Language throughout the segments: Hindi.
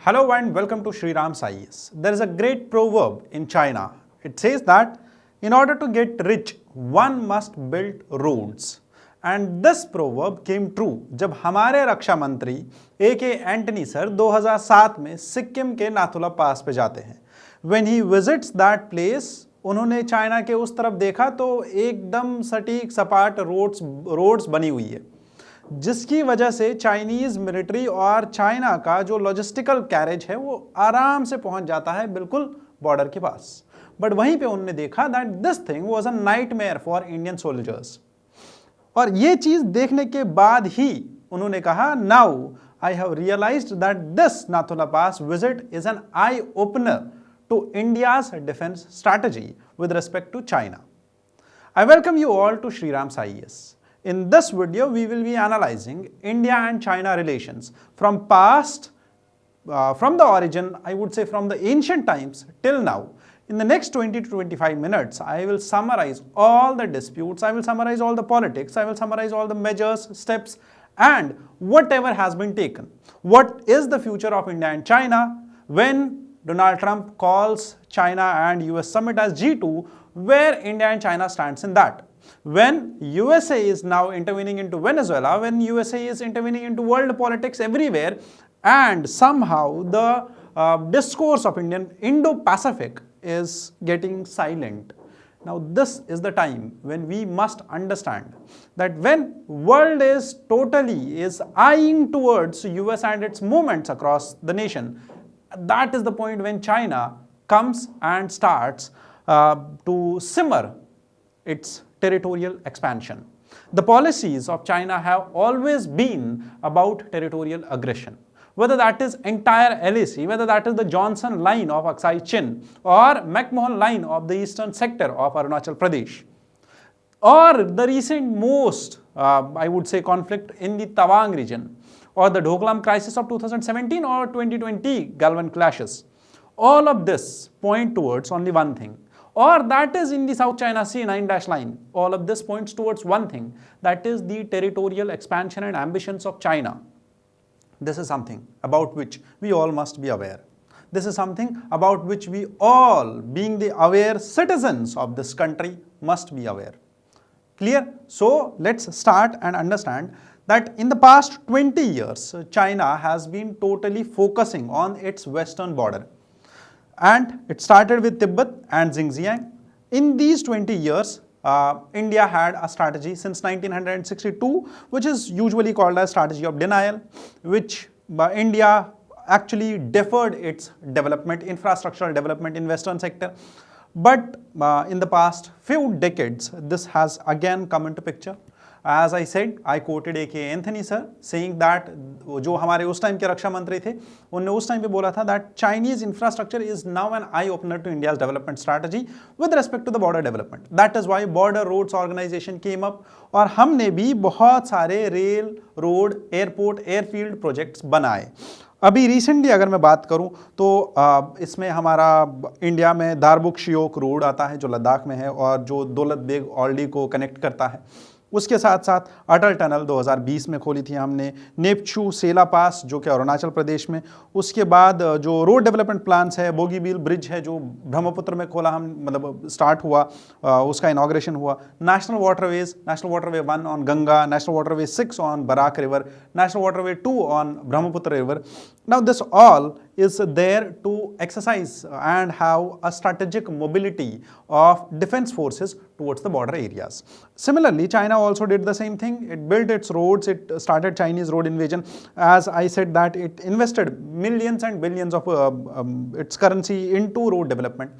Hello and welcome to Sri Ram Sai's. There is a great proverb in China. It says that in order to get rich, one must build roads. And this proverb came true जब हमारे रक्षा मंत्री A.K. एंटनी सर 2007 में सिक्किम के नाथुला पास पे जाते हैं. When he visits that place, उन्होंने चाइना के उस तरफ देखा तो एकदम सटीक सपाट रोड्स बनी हुई है, जिसकी वजह से चाइनीज मिलिट्री और चाइना का जो लॉजिस्टिकल कैरेज है वो आराम से पहुंच जाता है बिल्कुल बॉर्डर के पास. बट वहीं पे उन्होंने देखा that this thing was a nightmare for Indian soldiers. और ये चीज देखने के बाद ही उन्होंने कहा now I have realised that this Nathula pass visit is an eye opener to India's defence strategy with respect to China. I welcome you all to Shri Ram IAS. In this video, we will be analyzing India and China relations from from the origin, I would say from the ancient times till now. In the next 20 to 25 minutes, I will summarize all the disputes, I will summarize all the politics, I will summarize all the measures, steps, and whatever has been taken. What is the future of India and China when Donald Trump calls China and US summit as G2, where India and China stands in that? When USA is now intervening into Venezuela, when USA is intervening into world politics everywhere, and somehow the discourse of Indo-Pacific is getting silent. Now this is the time when we must understand that when world is eyeing towards US and its movements across the nation, that is the point when China comes and starts to simmer its territorial expansion. The policies of China have always been about territorial aggression. Whether that is entire LAC, whether that is the Johnson line of Aksai Chin or McMahon line of the eastern sector of Arunachal Pradesh, or the recent most, I would say, conflict in the Tawang region, or the Doklam crisis of 2017 or 2020 Galwan clashes. All of this point towards only one thing. Or that is in the South China Sea 9-dash line. All of this points towards one thing, that is the territorial expansion and ambitions of China. This is something about which we all must be aware. This is something about which we all, being the aware citizens of this country, must be aware. Clear? So let's start and understand that in the past 20 years, China has been totally focusing on its western border. And it started with Tibet and Xinjiang. In these 20 years, India had a strategy since 1962, which is usually called as strategy of denial, which India actually deferred its development, infrastructural development in western sector. But in the past few decades, this has again come into picture. As I said, I quoted A.K. Anthony sir saying that जो हमारे उस टाइम के रक्षा मंत्री थे, उन्होंने उस टाइम पे बोला था that Chinese infrastructure is now an eye opener to India's development strategy with respect to the border development. That is why Border Roads Organization came up, और हमने भी बहुत सारे rail, road, airport, airfield projects बनाए. अभी रिसेंटली अगर मैं बात करूं तो इसमें हमारा इंडिया में दारबुक शियोक रोड आता है जो लद्दाख में है और जो दौलत बेग ओल्डी को कनेक्ट करता है. उसके साथ साथ अटल टनल 2020 में खोली थी हमने, नेपचू सेला पास जो कि अरुणाचल प्रदेश में. उसके बाद जो रोड डेवलपमेंट प्लान्स है, बोगीबील ब्रिज है जो ब्रह्मपुत्र में खोला हम, मतलब स्टार्ट हुआ, उसका इनॉग्रेशन हुआ. National waterway 1 on Ganga, national waterway 6 on Barak river, national waterway 2 on Brahmaputra river. Now this all is there to exercise and have a strategic mobility of defense forces towards the border areas. Similarly, China also did the same thing. It built its roads, it started Chinese road invasion. As I said that it invested millions and billions of its currency into road development.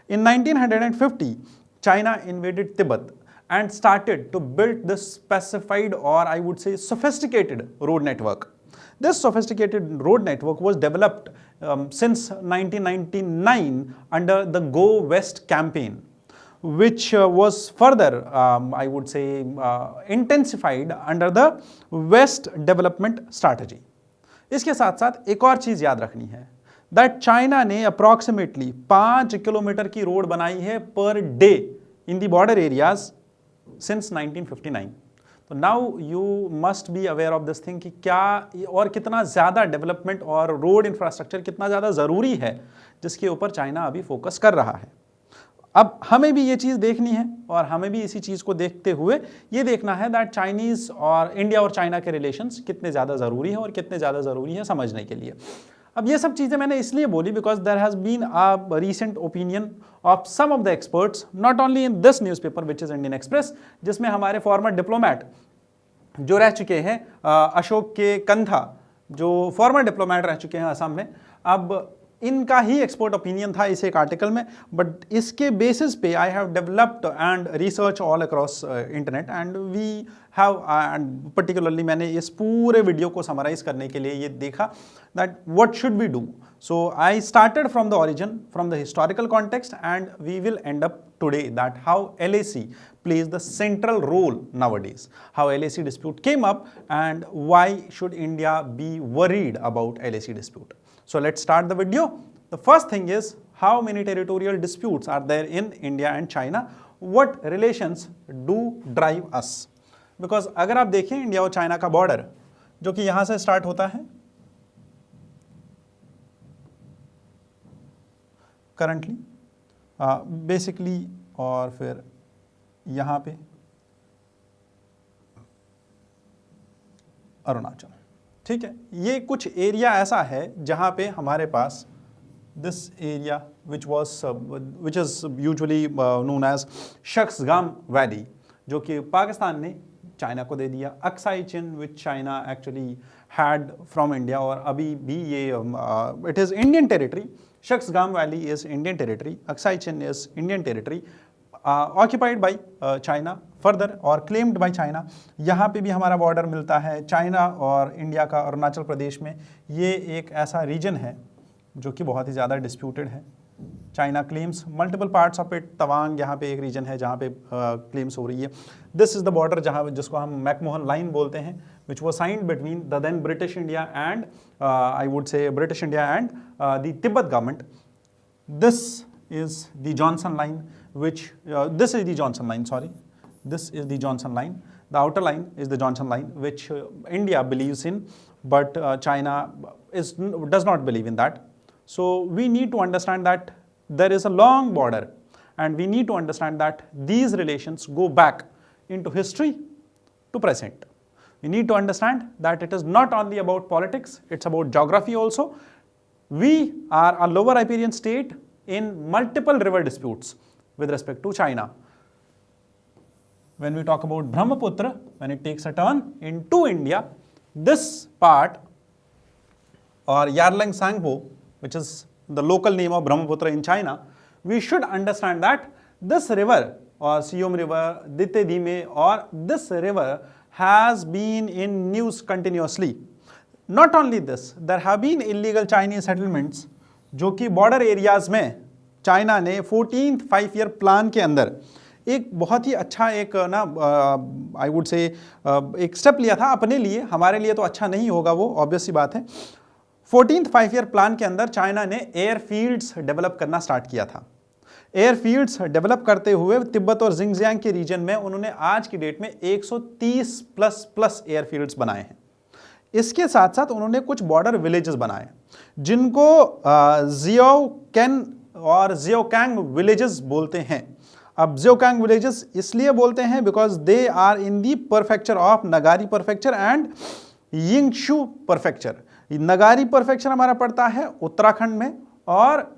In 1950, China invaded Tibet and started to build this specified, or I would say sophisticated road network. This sophisticated road network was developed since 1999 under the Go West campaign, which was further, I would say, intensified under the West Development Strategy. इसके साथ साथ एक और चीज़ याद रखनी है that China ने approximately 5 किलोमीटर की रोड बनाई है per day in the border areas since 1959. तो now you must be aware of this thing कि क्या और कितना ज़्यादा डेवलपमेंट और रोड इंफ्रास्ट्रक्चर कितना ज़्यादा ज़रूरी है जिसके ऊपर चाइना अभी फोकस कर रहा है। अब हमें भी ये चीज़ देखनी है और हमें भी इसी चीज़ को देखते हुए ये देखना है दैट चाइनीज़ और इंडिया और चाइना के रिलेशंस कितने ज़्यादा ज़रूरी हैं और कितने ज़्यादा ज़रूरी है समझने के लिए। अब ये सब चीज़ें मैंने इसलिए बोली because there has been a recent opinion of some of the experts not only in this newspaper which is Indian Express, जिसमें हमारे फॉर्मर डिप्लोमैट जो रह चुके हैं अशोक के कंधा, जो फॉर्मर डिप्लोमैट रह चुके हैं असम में, अब इनका ही एक्सपर्ट ओपिनियन था इस एक आर्टिकल में, बट इसके बेसिस पे I have developed and research all across internet and we have and particularly मैंने इस पूरे वीडियो को समराइज करने के लिए ये देखा that what should we do. So I started from the origin, from the historical context and we will end up today that how LAC plays the central role nowadays, how LAC dispute came up and why should India be worried about LAC dispute. So let's start the video. The first thing is how many territorial disputes are there in India and China, what relations do drive us, because अगर आप देखें इंडिया और चाइना का बॉर्डर जो कि यहाँ से स्टार्ट होता है करंटली बेसिकली और फिर यहाँ पे अरुणाचल, ठीक है। ये कुछ एरिया ऐसा है जहाँ पे हमारे पास this area which is usually known as Shaksgam valley, जो कि पाकिस्तान ने चाइना को दे दिया। Aksai Chin which China actually had from India, और अभी भी ये it is Indian territory. Shaksgam valley is Indian territory, Aksai Chin is Indian territory, occupied by China further और claimed by China। यहाँ पे भी हमारा बॉर्डर मिलता है चाइना और इंडिया का। अरुणाचल प्रदेश में ये एक ऐसा रीजन है जो कि बहुत ही ज़्यादा डिस्प्यूटेड है। China claims multiple parts of it. Tawang यहाँ पे एक रीजन है जहाँ पे क्लेम्स हो रही है। दिस इज़ द बॉर्डर जहाँ जिसको हम मैकमोहन लाइन बोलते हैं, which was signed between the then British India and I would say British India and the Tibet government. This is the Johnson line, which this is the Johnson line, sorry, this is the Johnson line. The outer line is the Johnson line, which India believes in, but China does not believe in that. So we need to understand that there is a long border, and we need to understand that these relations go back into history to present. We need to understand that it is not only about politics, it's about geography also. We are a lower riparian state in multiple river disputes with respect to China. When we talk about Brahmaputra, when it takes a turn into India, this part or Yarlung Sangpo, which is the local name of Brahmaputra in China, we should understand that this river or Siom River, Dite Dime, or this river has been in news continuously. Not only this, there have been illegal Chinese settlements जो कि बॉर्डर एरियाज में चाइना ने 14th 5-year प्लान के अंदर एक बहुत ही अच्छा एक ना आई वुड से एक स्टेप लिया था अपने लिए। हमारे लिए तो अच्छा नहीं होगा वो, ऑब्वियस सी बात है। 14th 5-year प्लान के अंदर चाइना ने एयरफील्ड्स डेवलप करना स्टार्ट किया था। एयरफील्ड्स डेवलप करते हुए तिब्बत और जिंगजियांग के रीजन में उन्होंने आज की डेट में 130 प्लस एयरफील्ड्स बनाए हैं। इसके साथ साथ उन्होंने कुछ बॉर्डर विलेजेस बनाए जिनको जियोकेन और जियोकैंग विलेजेस बोलते हैं। अब जियोकैंग विलेजेस इसलिए बोलते हैं because they are in the prefecture of Ngari prefecture and Nyingchi prefecture. Ngari prefecture हमारा पड़ता है उत्तराखंड में और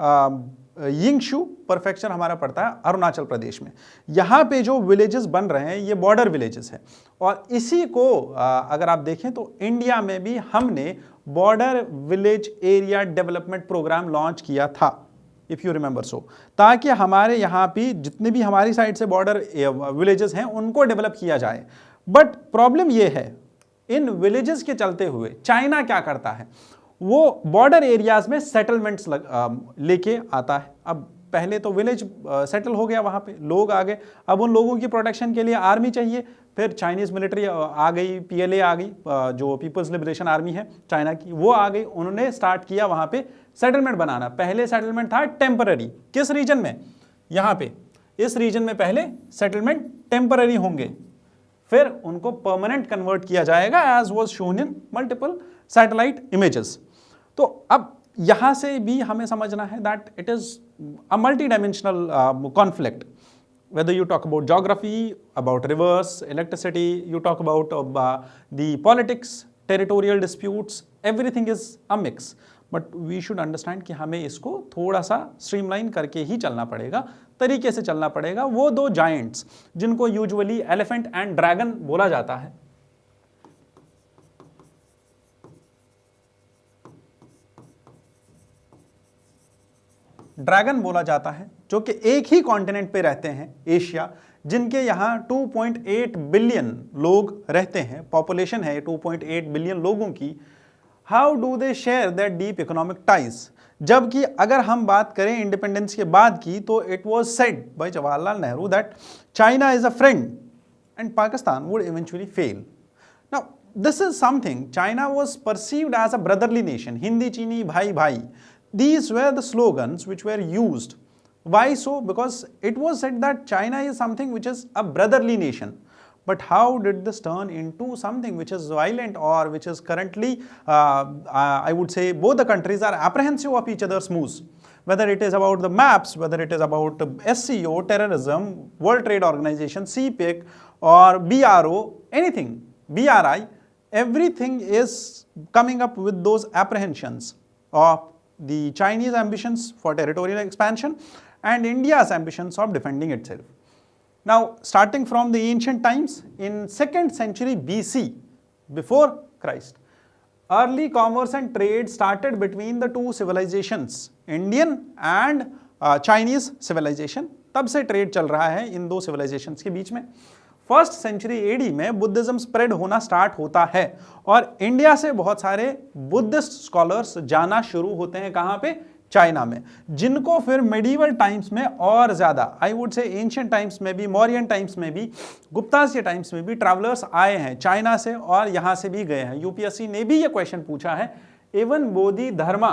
यिंगशू परफेक्चर हमारा पड़ता है अरुणाचल प्रदेश में। यहाँ पे जो विलेजेस बन रहे हैं ये बॉर्डर विलेजेस हैं, और इसी को अगर आप देखें तो इंडिया में भी हमने border village area development program launch किया था, इफ़ यू रिमेंबर सो, ताकि हमारे यहाँ पे जितने भी हमारी साइड से बॉर्डर विलेजेस हैं उनको डेवलप किया जाए। बट प्रॉब्लम ये है इन विलेजेस के चलते हुए चाइना क्या करता है, वो बॉर्डर एरियाज में सेटलमेंट्स लेके आता है। अब पहले तो विलेज सेटल हो गया, वहाँ पे लोग आ गए, अब उन लोगों की प्रोटेक्शन के लिए आर्मी चाहिए। फिर चाइनीज़ मिलिट्री आ गई, PLA आ गई, जो पीपल्स लिबरेशन आर्मी है चाइना की, वो आ गई। उन्होंने स्टार्ट किया वहाँ पे सेटलमेंट बनाना। पहले सेटलमेंट था टेम्पररी, किस रीजन में, यहाँ पे इस रीजन में पहले सेटलमेंट टेम्पररी होंगे, फिर उनको परमानेंट कन्वर्ट किया जाएगा as was shown in multiple satellite images. तो अब यहां से भी हमें समझना है that it is a multi dimensional conflict, whether you talk about geography, about rivers, electricity, you talk about the politics, territorial disputes, everything is a mix. But we should understand कि हमें इसको थोड़ा सा स्ट्रीमलाइन करके ही चलना पड़ेगा, तरीके से चलना पड़ेगा। वो दो जायंट्स जिनको यूजुअली एलिफेंट एंड ड्रैगन बोला जाता है, ड्रैगन बोला जाता है, जो कि एक ही कॉन्टिनेंट पे रहते हैं, एशिया, जिनके यहाँ 2.8 बिलियन लोग रहते हैं, पॉपुलेशन है 2.8 बिलियन लोगों की। How do they share that deep economic ties? जबकि अगर हम बात करें इंडिपेंडेंस के बाद की, तो it was said by Jawaharlal Nehru that China is a friend and Pakistan would eventually fail. Now this is something, China was perceived as a brotherly nation, Hindi Chini भाई भाई। These were the slogans which were used. Why so? Because it was said that China is something which is a brotherly nation. But how did this turn into something which is violent, or which is currently, I would say, both the countries are apprehensive of each other's moves. Whether it is about the maps, whether it is about SCO, terrorism, World Trade Organization, CPEC, or BRO, anything, BRI, everything is coming up with those apprehensions of the Chinese ambitions for territorial expansion and India's ambitions of defending itself. Now, starting from the ancient times, in 2nd century BC, before Christ, early commerce and trade started between the two civilizations, Indian and Chinese civilization. तब से ट्रेड चल रहा है इन दो civilizations के बीच में। 1st सेंचुरी एडी में बुद्धिज्म स्प्रेड होना स्टार्ट होता है और इंडिया से बहुत सारे बुद्धिस्ट स्कॉलर्स जाना शुरू होते हैं, कहां पे? चाइना में, जिनको फिर मेडिवल टाइम्स में और ज्यादा, आई वुड से एंशिएंट टाइम्स में भी, मौर्यन टाइम्स में भी, गुप्तास के टाइम्स में भी ट्रैवलर्स आए हैं चाइना से और यहां से भी गए हैं। यूपीएससी ने भी ये क्वेश्चन पूछा है। इवन बोधि धर्मा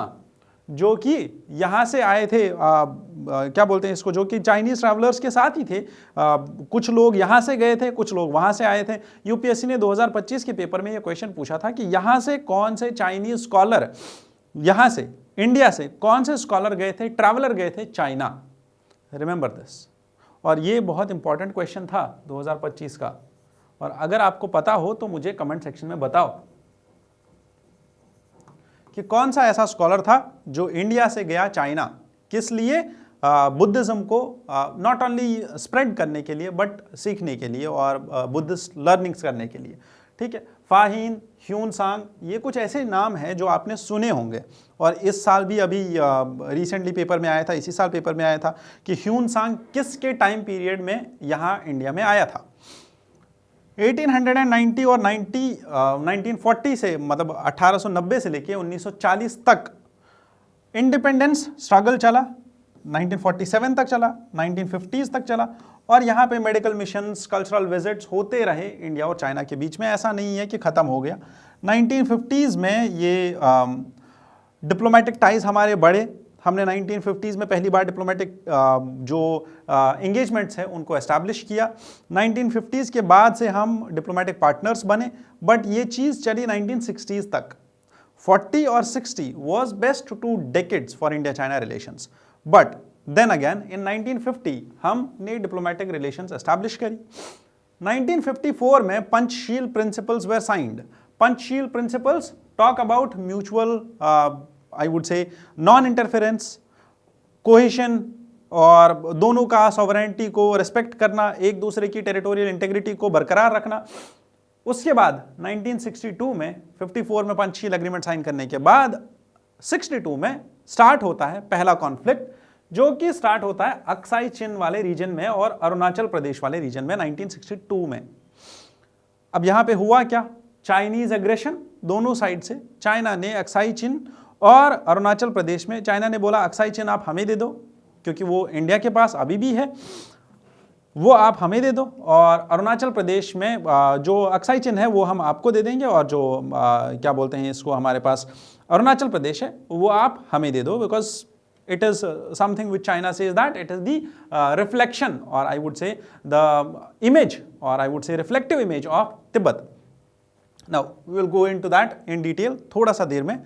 जो कि यहाँ से आए थे, क्या बोलते हैं इसको, जो कि चाइनीज ट्रैवलर्स के साथ ही थे, कुछ लोग यहाँ से गए थे, कुछ लोग वहाँ से आए थे। यूपीएससी ने 2025 के पेपर में ये क्वेश्चन पूछा था कि यहाँ से कौन से चाइनीज स्कॉलर, यहाँ से इंडिया से कौन से स्कॉलर गए थे, ट्रैवलर गए थे चाइना। Remember this. और ये बहुत इंपॉर्टेंट क्वेश्चन था 2025 का, और अगर आपको पता हो तो मुझे कमेंट सेक्शन में बताओ कि कौन सा ऐसा स्कॉलर था जो इंडिया से गया चाइना, किस लिए? बुद्धिज्म को नॉट ओनली स्प्रेड करने के लिए बट सीखने के लिए और बुद्धिस्ट लर्निंग्स करने के लिए। ठीक है, फाहिन, ह्यून सांग, ये कुछ ऐसे नाम हैं जो आपने सुने होंगे, और इस साल भी अभी रिसेंटली पेपर में आया था, इसी साल पेपर में आया था कि ह्यून सांग किसके टाइम पीरियड में यहाँ इंडिया में आया था। 1890 और 1940 से, मतलब 1890 से लेके 1940 तक इंडिपेंडेंस स्ट्रगल चला, 1947 तक चला, 1950s तक चला, और यहाँ पे मेडिकल मिशंस, कल्चरल विजिट्स होते रहे इंडिया और चाइना के बीच में, ऐसा नहीं है कि ख़त्म हो गया। 1950s में ये डिप्लोमेटिक टाइज हमारे बढ़े, हमने 1950s में पहली बार डिप्लोमेटिक जो एंगेजमेंट्स हैं उनको एस्टैब्लिश किया। 1950s के बाद से हम डिप्लोमेटिक पार्टनर्स बने, बट ये चीज़ चली 1960s तक। 40 और 60 was best 2 decades for India-China relations, but then again in 1950 हमने डिप्लोमेटिक रिलेशंस एस्टैब्लिश करी। 1954 में Panchsheel principles were signed. Panchsheel principles talk about mutual, I would say, non-interference, cohesion, और दोनों का सॉवरेनिटी को रिस्पेक्ट करना, एक दूसरे की टेरिटोरियल इंटेग्रिटी को बरकरार रखना। उसके बाद 1962 में, 54 में पंचशील एग्रीमेंट साइन करने के बाद 62 में स्टार्ट होता है पहला कॉन्फ्लिक्ट, जो कि स्टार्ट होता है अक्साई चिन वाले रीजन में और अरुणाचल प्रदेश वाले रीजन में 1962 में। अब यहां पे हुआ क्या? चाइनीज एग्रेशन दोनों साइड से। चाइना ने अक्साई चिन और अरुणाचल प्रदेश में, चाइना ने बोला अक्साई चिन आप हमें दे दो, क्योंकि वो इंडिया के पास अभी भी है, वो आप हमें दे दो, और अरुणाचल प्रदेश में जो अक्साई चिन है वो हम आपको दे देंगे, और जो क्या बोलते हैं इसको, हमारे पास अरुणाचल प्रदेश है वो आप हमें दे दो, because It is something which China says that it is the reflection, or I would say the image, or I would say reflective image of Tibet. Now we will go into that in detail थोड़ा सा देर में.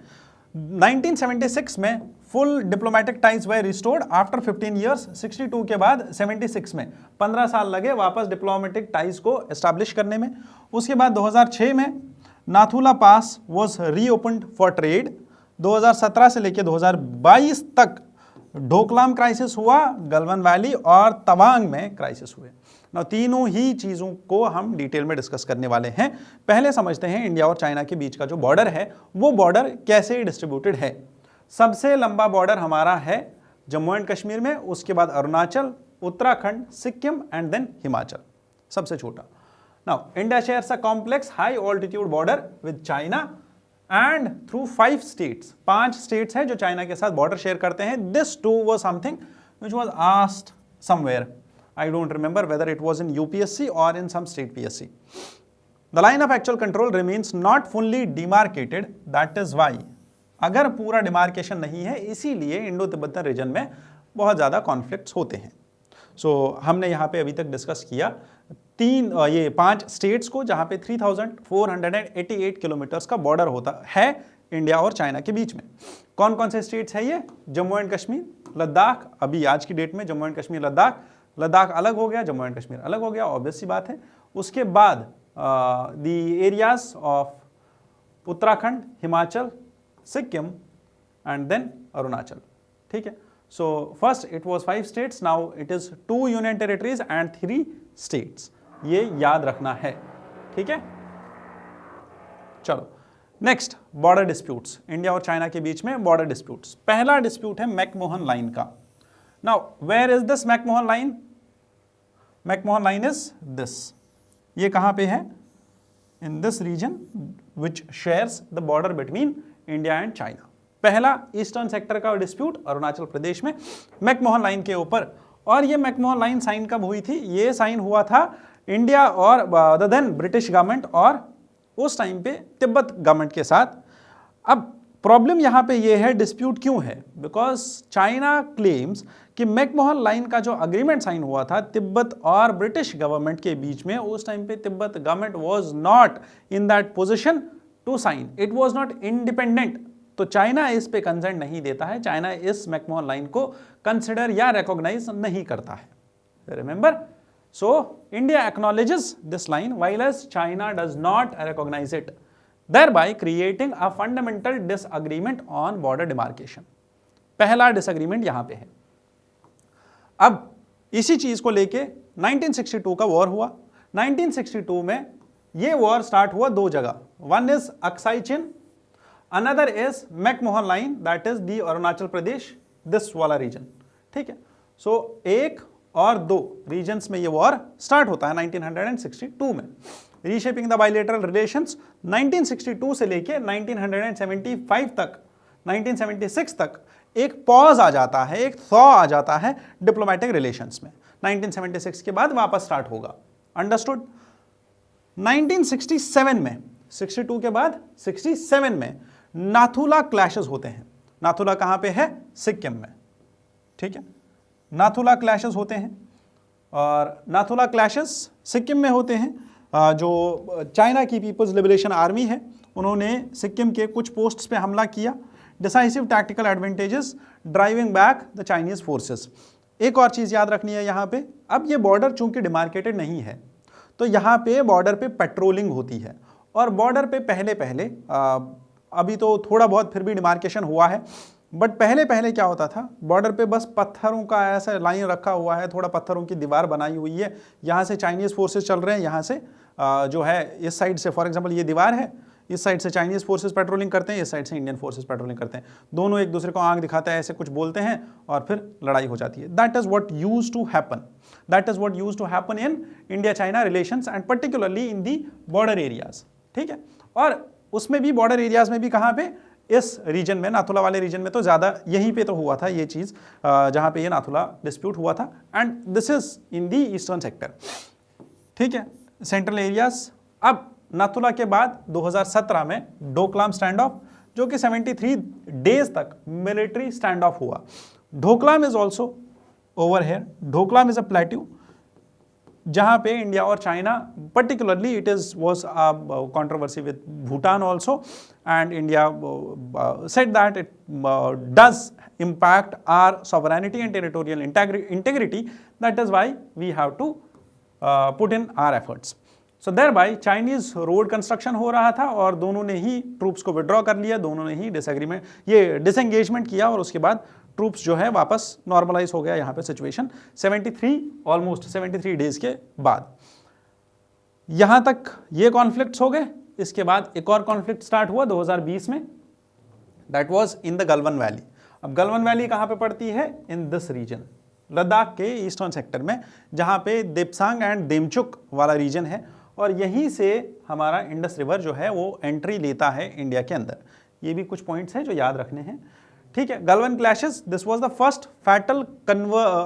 1976 में फुल डिप्लोमेटिक टाइज वे रिस्टोर्ड आफ्टर 15 ईयर्स. 62 के बाद 76 में 15 साल लगे वापस डिप्लोमेटिक टाइज को एस्टैब्लिश करने में. उसके बाद 2006 में नाथुला पास वाज रीओपन्ड फॉर ट्रेड. 2017 से लेकर 2022 तक ढोकलाम क्राइसिस हुआ, गलवान वैली और तवांग में क्राइसिस हुए. ना तीनों ही चीज़ों को हम डिटेल में डिस्कस करने वाले हैं. पहले समझते हैं इंडिया और चाइना के बीच का जो बॉर्डर है वो बॉर्डर कैसे डिस्ट्रीब्यूटेड है. सबसे लंबा बॉर्डर हमारा है जम्मू एंड कश्मीर में, उसके बाद अरुणाचल, उत्तराखंड, सिक्किम एंड देन हिमाचल सबसे छोटा. Now India shares a complex high altitude border with China and through 5 states. 5 states है जो चाइना के साथ बॉर्डर शेयर करते हैं. This too was something which was asked somewhere. I don't remember whether it was in UPSC or in some state PSC. The line of actual control remains not fully demarcated. That is why. अगर पूरा डिमार्केशन नहीं है, इसीलिए इंडो तिब्बतन रीजन में बहुत ज़्यादा कॉन्फ्लिक्ट्स होते हैं. सो हमने यहाँ पे अभी तक डिस्कस किया 5 स्टेट्स को जहाँ पे 3488 किलोमीटर्स का बॉर्डर होता है इंडिया और चाइना के बीच में. कौन कौन से स्टेट्स है ये? जम्मू एंड कश्मीर, लद्दाख. अभी आज की डेट में जम्मू एंड कश्मीर, लद्दाख अलग हो गया, जम्मू एंड कश्मीर अलग हो गया, ऑब्वियस सी बात है. उसके बाद the areas of Uttarakhand, Himachal, Sikkim and then Arunachal. ठीक है. So first it was 5 states, now it is 2 union territories and 3 states. ये याद रखना है. ठीक है. चलो नेक्स्ट, बॉर्डर डिस्प्यूट्स. इंडिया और चाइना के बीच में बॉर्डर डिस्प्यूट्स. पहला डिस्प्यूट है मैकमोहन लाइन का. Now, where is this McMahon line? McMahon line is this. ये कहाँ पे है? In this region which shares the border between India and China. पहला ईस्टर्न सेक्टर का डिस्प्यूट अरुणाचल प्रदेश में मैकमोहन लाइन के ऊपर. और ये मैकमोहन लाइन साइन कब हुई थी? ये साइन हुआ था इंडिया और द देन ब्रिटिश गवर्नमेंट और उस टाइम पे तिब्बत गवर्नमेंट के साथ. अब प्रॉब्लम यहाँ पे ये है, डिस्प्यूट क्यों है? बिकॉज चाइना क्लेम्स कि मैकमोहन लाइन का जो अग्रीमेंट साइन हुआ था तिब्बत और ब्रिटिश गवर्नमेंट के बीच में, उस टाइम पे Tibet government was not in that position to sign. It was not independent. तो चाइना इस पे कंसर्न नहीं देता है. चाइना इस मैकमोहन लाइन को कंसिडर या रिकॉग्नाइज नहीं करता है. Remember, so India acknowledges this line while as China does not recognize it, thereby creating a fundamental disagreement on border demarcation. पहला डिसएग्रीमेंट यहां पे है. अब इसी चीज को लेके 1962 का वॉर हुआ. 1962 में ये वॉर स्टार्ट हुआ 2 जगह. One is Aksai chin, another is McMahon line, that is the Arunachal Pradesh, this वाला रीजन. ठीक है. सो 1 और 2 रीजन्स में ये वॉर स्टार्ट होता है 1962 में. रीशेपिंग द बायलैटरल रिलेशंस 1962 से लेके 1975 तक, 1976 तक एक पॉज आ जाता है, एक थॉ आ जाता है डिप्लोमेटिक रिलेशंस में. 1976 के बाद वापस स्टार्ट होगा. अंडरस्टूड. 1967 में, 62 के बाद 67 में नाथुला क्लैशेस होते हैं. नाथुला कहां पे है? सिक्किम में. ठीक है. नाथुला क्लैशेस होते हैं और नाथुला क्लैशेस सिक्किम में होते हैं. जो चाइना की पीपल्स लिबरेशन आर्मी है उन्होंने सिक्किम के कुछ पोस्ट्स पे हमला किया. Decisive tactical advantages driving back the Chinese forces. एक और चीज़ याद रखनी है यहाँ पे, अब ये बॉर्डर चूंकि डिमार्केटेड नहीं है तो यहाँ पे बॉर्डर पे पेट्रोलिंग होती है. और बॉर्डर पे पहले अभी तो थोड़ा बहुत फिर भी डिमार्केशन हुआ है, बट पहले क्या होता था, बॉर्डर पे बस पत्थरों का ऐसा लाइन रखा हुआ है, थोड़ा पत्थरों की दीवार बनाई हुई है. यहाँ से चाइनीज़ फोर्सेस चल रहे हैं, यहाँ से जो है इस साइड से, फॉर एग्जांपल ये दीवार है, इस साइड से चाइनीज़ फोर्सेस पेट्रोलिंग करते हैं, इस साइड से इंडियन फोर्सेस पेट्रोलिंग करते हैं. दोनों एक दूसरे को आंख दिखाते हैं, ऐसे कुछ बोलते हैं और फिर लड़ाई हो जाती है. That is what used to happen. That is what used to happen in India China relations and particularly in the border areas. ठीक है. और उसमें भी बॉर्डर एरियाज में भी कहाँ पे, इस रीजन में, नाथुला वाले रीजन में तो ज़्यादा यहीं पे तो हुआ था ये चीज़, जहाँ पे ये नाथुला डिस्प्यूट हुआ था. And this is in the eastern sector. ठीक है. Central areas. अब नाथुला के बाद 2017 में डोकलाम स्टैंड ऑफ, जो कि 73 डेज तक मिलिट्री स्टैंड ऑफ हुआ. Doklam is also over here, Doklam is a plateau जहां पे इंडिया और China, particularly it is was controversy with Bhutan also, and India said that it does impact our sovereignty and territorial integrity. That is why we have to put in our efforts. So thereby Chinese road construction हो रहा था और दोनों ने ही ट्रूप्स को विड्रॉ कर लिया, दोनों ने ही डिसएंगेजमेंट किया और उसके बाद ट्रूप्स जो है वापस नॉर्मलाइज हो गया यहाँ पे सिचुएशन 73 डेज के बाद। यहाँ तक ये कॉन्फ्लिक्ट्स हो गए। इसके बाद एक और कॉन्फ्लिक्ट स्टार्ट हुआ 2020 में, that was in the Galwan valley. अब गलवान वैली कहाँ पे पड़ती है? इन दिस रीजन, लद्दाख के ईस्टर्न सेक्टर में, जहाँ पे देपसांग एंड देमचुक वाला रीजन है और यहीं से हमारा इंडस रिवर जो है वो एंट्री लेता है इंडिया के अंदर। ये भी कुछ पॉइंट्स हैं जो याद रखने हैं, ठीक है। Galwan clashes, this was the first fatal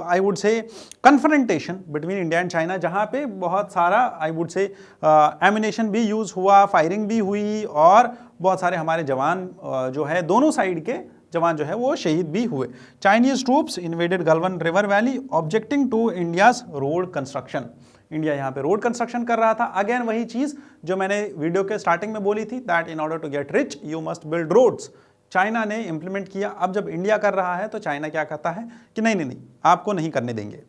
I would से confrontation between India and China, जहाँ पे बहुत सारा आई वुड से एमिनेशन भी यूज हुआ, फायरिंग भी हुई और बहुत सारे हमारे जवान जो है दोनों साइड के जवान जो है वो शहीद भी हुए। Chinese troops invaded Galwan river valley objecting to India's road construction. India यहाँ पे रोड कंस्ट्रक्शन कर रहा था। अगेन वही चीज जो मैंने वीडियो के स्टार्टिंग में बोली थी, that in order to get rich you must build roads. China ने इंप्लीमेंट किया। अब जब इंडिया कर रहा है तो चाइना क्या कहता है कि नहीं नहीं नहीं, आपको नहीं करने देंगे,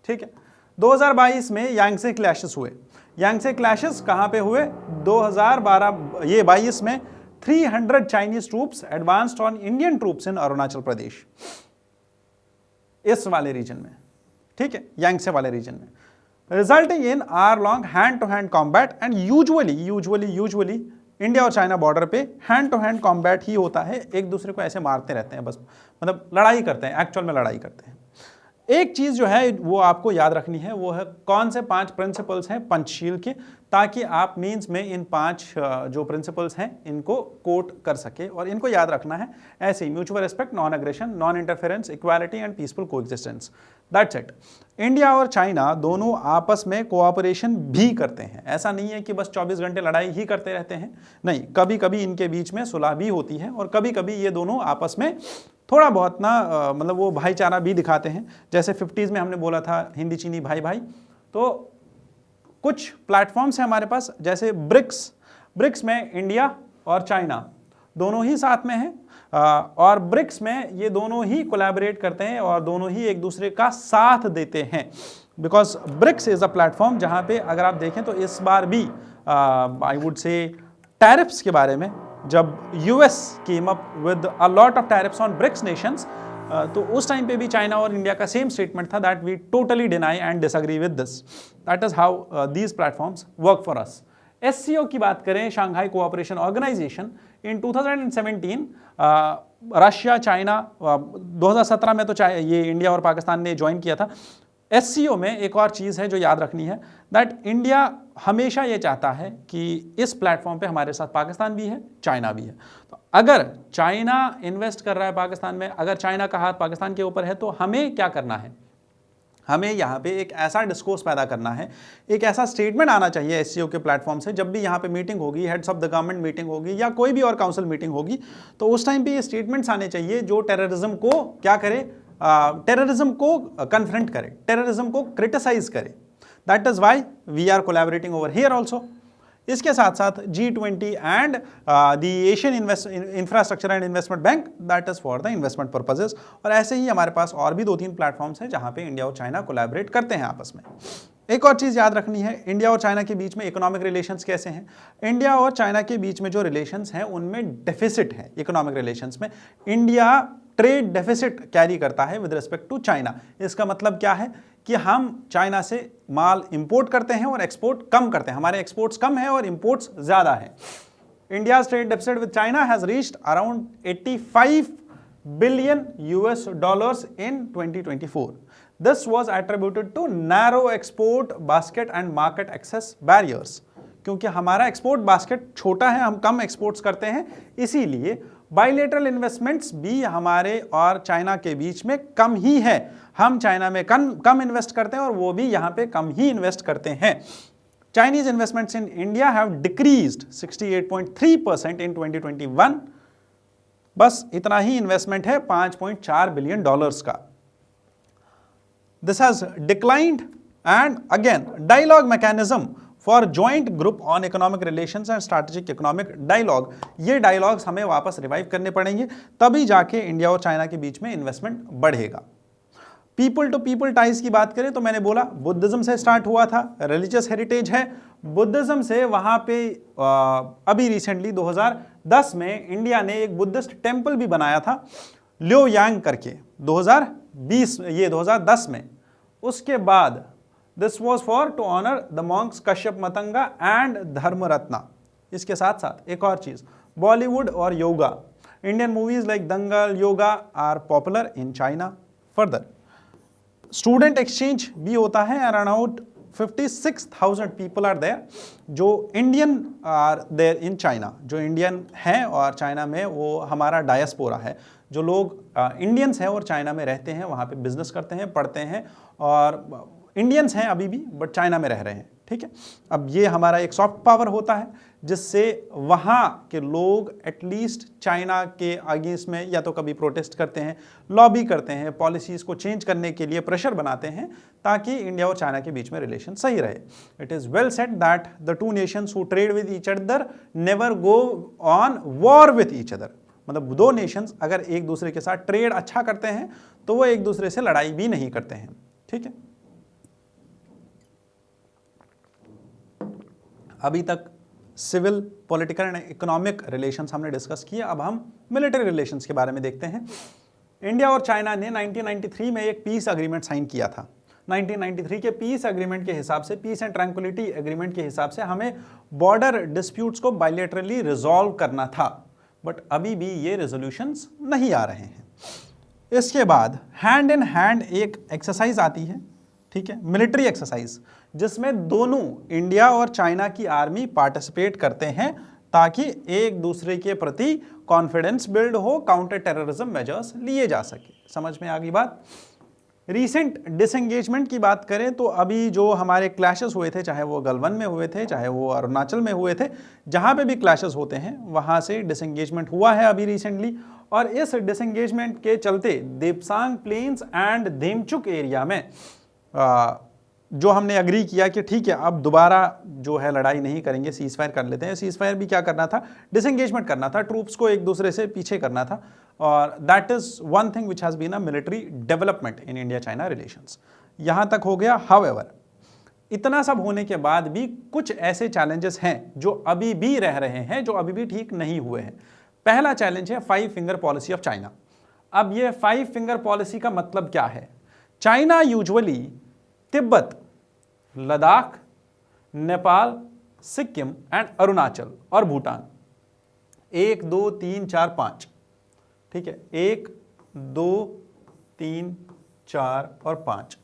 ठीक है। 2022 में यांगसे क्लैशेस हुए। यांगसे क्लैशेस कहाँ पे हुए? 2022 में 300 Chinese troops advanced on Indian troops in Arunachal Pradesh, इस वाले रीजन में, ठीक है, यांगसे वाले रीजन में, resulting in hour long hand to hand combat. And usually India और चाइना बॉर्डर पे हैंड टू हैंड कॉम्बैट ही होता है, एक दूसरे को ऐसे मारते रहते हैं बस, मतलब लड़ाई करते हैं, एक्चुअल में लड़ाई करते हैं। एक चीज जो है वो आपको याद रखनी है, वो है कौन से 5 प्रिंसिपल्स हैं पंचशील के, ताकि आप मीन्स में इन 5 जो प्रिंसिपल्स हैं इनको कोट कर सके। और इनको याद रखना है ऐसे ही: mutual respect, non aggression, non interference, equality and peaceful coexistence. That's it. India और चाइना दोनों आपस में कोऑपरेशन भी करते हैं। ऐसा नहीं है कि बस 24 घंटे लड़ाई ही करते रहते हैं, नहीं, कभी कभी इनके बीच में सुलह भी होती है और कभी कभी ये दोनों आपस में थोड़ा बहुत ना मतलब वो भाईचारा भी दिखाते हैं। जैसे 50s में हमने बोला था हिंदी चीनी भाई भाई, तो कुछ प्लेटफॉर्म्स हैं हमारे पास, जैसे ब्रिक्स में इंडिया और चाइना दोनों ही साथ में हैं और ब्रिक्स में ये दोनों ही कोलैबोरेट करते हैं और दोनों ही एक दूसरे का साथ देते हैं। Because BRICS is a platform जहाँ पे अगर आप देखें तो इस बार भी आई वुड से टैरिफ्स के बारे में, जब US came up with a lot of tariffs on BRICS nations, तो उस टाइम पे भी चाइना और इंडिया का सेम स्टेटमेंट था that we totally deny and disagree with this. That is how these platforms work for us. SCO की बात करें, Shanghai cooperation organization, in 2017 Russia, China, 2017 में तो ये इंडिया और पाकिस्तान ने ज्वाइन किया था। एससीओ में एक और चीज़ है जो याद रखनी है, दैट इंडिया हमेशा ये चाहता है कि इस प्लेटफॉर्म पे हमारे साथ पाकिस्तान भी है, चाइना भी है। तो अगर चाइना इन्वेस्ट कर रहा है पाकिस्तान में, अगर चाइना का हाथ पाकिस्तान के ऊपर है, तो हमें क्या करना है? हमें यहाँ पे एक ऐसा डिस्कोर्स पैदा करना है, एक ऐसा स्टेटमेंट आना चाहिए एससीओ के प्लेटफॉर्म से। जब भी यहाँ पे मीटिंग होगी, heads of the government meeting होगी या कोई भी और काउंसिल मीटिंग होगी, तो उस टाइम पे ये स्टेटमेंट्स आने चाहिए जो टेररिज्म को क्या करे, टेररिज्म को कन्फ्रंट करे, टेररिज्म को क्रिटिसाइज करे। That is why we are collaborating over here also. इसके साथ साथ G20 and the Asian infrastructure and investment bank, that is for the investment purposes. और ऐसे ही हमारे पास और भी 2-3 प्लेटफॉर्म्स हैं जहां पे इंडिया और चाइना कोलैबोरेट करते हैं आपस में। एक और चीज़ याद रखनी है, इंडिया और चाइना के बीच में इकोनॉमिक रिलेशंस कैसे हैं। इंडिया और चाइना के बीच में जो रिलेशंस हैं उनमें डेफिसिट है। इकोनॉमिक रिलेशंस में इंडिया ट्रेड डेफिसिट कैरी करता है विद रिस्पेक्ट टू चाइना। इसका मतलब क्या है कि हम चाइना से माल इंपोर्ट करते हैं और एक्सपोर्ट कम करते हैं। हमारे एक्सपोर्ट्स कम है और इंपोर्ट्स ज़्यादा है। India's trade deficit with China has reached around $85 billion in 2024. This was attributed to narrow export basket and market access barriers. क्योंकि हमारा एक्सपोर्ट बास्केट छोटा है, हम कम एक्सपोर्ट्स करते हैं, इसीलिए बाइलेटरल इन्वेस्टमेंट्स भी हमारे और चाइना के बीच में कम ही है। हम चाइना में कम इन्वेस्ट करते हैं और वो भी यहाँ पे कम ही इन्वेस्ट करते हैं। Chinese investments in India have decreased 68.3% in 2021 बस इतना ही इन्वेस्टमेंट है $5.4 बिलियन का। This has declined and again dialogue mechanism for joint group on economic relations and strategic economic dialogue, ये डायलॉग्स हमें वापस रिवाइव करने पड़ेंगे, तभी जाके इंडिया और चाइना के बीच में इन्वेस्टमेंट बढ़ेगा। पीपल टू पीपल टाइज की बात करें तो मैंने बोला बुद्धिज्म से स्टार्ट हुआ था, रिलीजियस हेरिटेज है बुद्धिज्म से। वहां पे अभी रिसेंटली 2010 में इंडिया ने एक बुद्धिस्ट टेम्पल भी बनाया था ल्योयांग करके, 2010 में। उसके बाद this was for to honour the monks Kashyap Matanga and Dharmaratna. इसके साथ साथ एक और चीज, बॉलीवुड और yoga, Indian movies like Dangal, yoga are popular in China. Further student exchange भी होता है, अराउंड 56,000 पीपल आर देयर जो Indian are there in China, जो इंडियन हैं और चाइना में वो हमारा डायस्पोरा है, जो लोग इंडियंस हैं और चाइना में रहते हैं, वहाँ पे बिजनेस करते हैं, पढ़ते हैं और इंडियंस हैं अभी भी बट चाइना में रह रहे हैं। ठीक है, अब ये हमारा एक सॉफ्ट पावर होता है जिससे वहाँ के लोग एटलीस्ट चाइना के अगेंस्ट में या तो कभी प्रोटेस्ट करते हैं, लॉबी करते हैं, पॉलिसीज़ को चेंज करने के लिए प्रेशर बनाते हैं ताकि इंडिया और चाइना के बीच में रिलेशन सही रहे। It is well said that the two nations who trade with each other never go on war with each other. मतलब दो नेशंस अगर एक दूसरे के साथ ट्रेड अच्छा करते हैं तो वो एक दूसरे से लड़ाई भी नहीं करते हैं। ठीक है, अभी तक civil, political and economic relations हमने डिस्कस किए, अब हम मिलिट्री रिलेशंस के बारे में देखते हैं। इंडिया और चाइना ने 1993 में एक पीस एग्रीमेंट साइन किया था। 1993 के पीस एग्रीमेंट के हिसाब से, पीस एंड ट्रैंक्विलिटी एग्रीमेंट के हिसाब से हमें बॉर्डर डिस्प्यूट्स को बायलैटरली रिजॉल्व करना था, बट अभी भी ये रेजोल्यूशंस नहीं आ रहे हैं। इसके बाद हैंड इन हैंड एक एक्सरसाइज आती है, ठीक है, मिलिट्री एक्सरसाइज, जिसमें दोनों इंडिया और चाइना की आर्मी पार्टिसिपेट करते हैं ताकि एक दूसरे के प्रति कॉन्फिडेंस बिल्ड हो, काउंटर टेररिज्म मेजर्स लिए जा सके। समझ में आ गई बात। रीसेंट डिसएंगेजमेंट की बात करें तो अभी जो हमारे क्लैशेस हुए थे, चाहे वो गलवान में हुए थे, चाहे वो अरुणाचल में हुए थे, जहां पे भी क्लैशेस होते हैं वहां से डिसएंगेजमेंट हुआ है अभी रिसेंटली। और इस डिसएंगेजमेंट के चलते देपसांग प्लेन्स एंड धेमचुक एरिया में जो हमने अग्री किया कि ठीक है अब दोबारा जो है लड़ाई नहीं करेंगे, सीज फायर कर लेते हैं। सीज फायर भी क्या करना था, डिसएंगेजमेंट करना था, ट्रूप्स को एक दूसरे से पीछे करना था। और that is one thing which has been a military development in India China relations. यहां तक हो गया। हाउएवर, इतना सब होने के बाद भी कुछ ऐसे चैलेंजेस हैं जो अभी भी रह रहे हैं, जो अभी भी ठीक नहीं हुए हैं। पहला चैलेंज है 5 फिंगर पॉलिसी ऑफ चाइना। अब ये 5 फिंगर पॉलिसी का मतलब क्या है? China usually Tibet, Ladakh, Nepal, Sikkim and Arunachal और भूटान, 1 2 3 4 5, ठीक है, 1 2 3 4 और 5,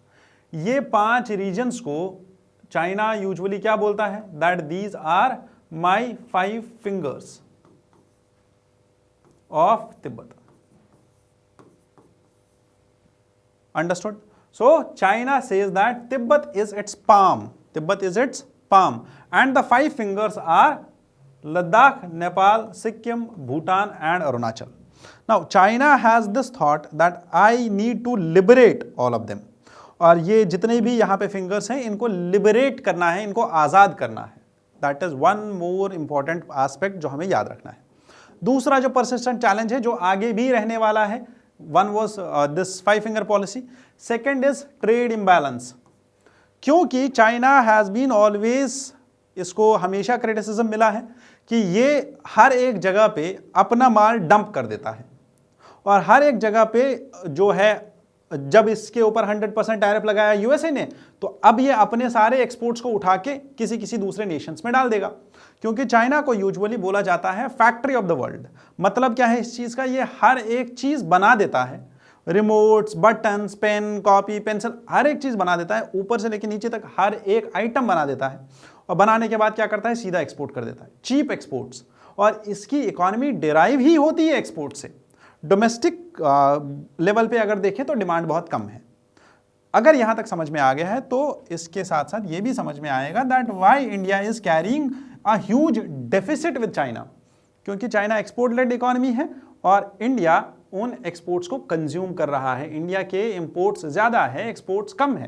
ये 5 रीजन्स को चाइना यूजुअली क्या बोलता है? That these are my 5 fingers of Tibet. Understood? So China says that Tibet is its palm. Tibet is its palm, and the 5 fingers are Ladakh, Nepal, Sikkim, Bhutan, and Arunachal. Now China has this thought that I need to liberate all of them. और ये जितने भी यहाँ पे फिंगर्स हैं इनको लिबरेट करना है, इनको आज़ाद करना है। That is one more important aspect जो हमें याद रखना है। दूसरा जो परसिस्टेंट चैलेंज है जो आगे भी रहने वाला है, one was this 5 finger policy, second is trade imbalance. क्योंकि चाइना हैज़ बीन ऑलवेज, इसको हमेशा क्रिटिसिज्म मिला है कि ये हर एक जगह पे अपना माल डंप कर देता है और हर एक जगह पे जो है, जब इसके ऊपर 100% टैरिफ लगाया यूएसए ने, तो अब ये अपने सारे एक्सपोर्ट्स को उठा के किसी दूसरे नेशंस में डाल देगा। क्योंकि चाइना को यूजुअली बोला जाता है फैक्ट्री ऑफ द वर्ल्ड। मतलब क्या है इस चीज का? ये हर एक चीज बना देता है, remotes, buttons, pen, copy, pencil, हर एक चीज बना देता है, ऊपर से लेकर नीचे तक हर एक आइटम बना देता है। और बनाने के बाद क्या करता है? सीधा एक्सपोर्ट कर देता है, चीप एक्सपोर्ट्स। और इसकी इकोनॉमी डिराइव ही होती है एक्सपोर्ट से। डोमेस्टिक लेवल पे अगर देखें तो डिमांड बहुत कम है। अगर यहां तक समझ में आ गया है तो इसके साथ साथ ये भी समझ में आएगा that why India is carrying a huge deficit with China. क्योंकि चाइना एक्सपोर्ट लेड इकोनॉमी है और इंडिया उन एक्सपोर्ट्स को कंज्यूम कर रहा है। इंडिया के इंपोर्ट्स ज़्यादा है, एक्सपोर्ट्स कम है।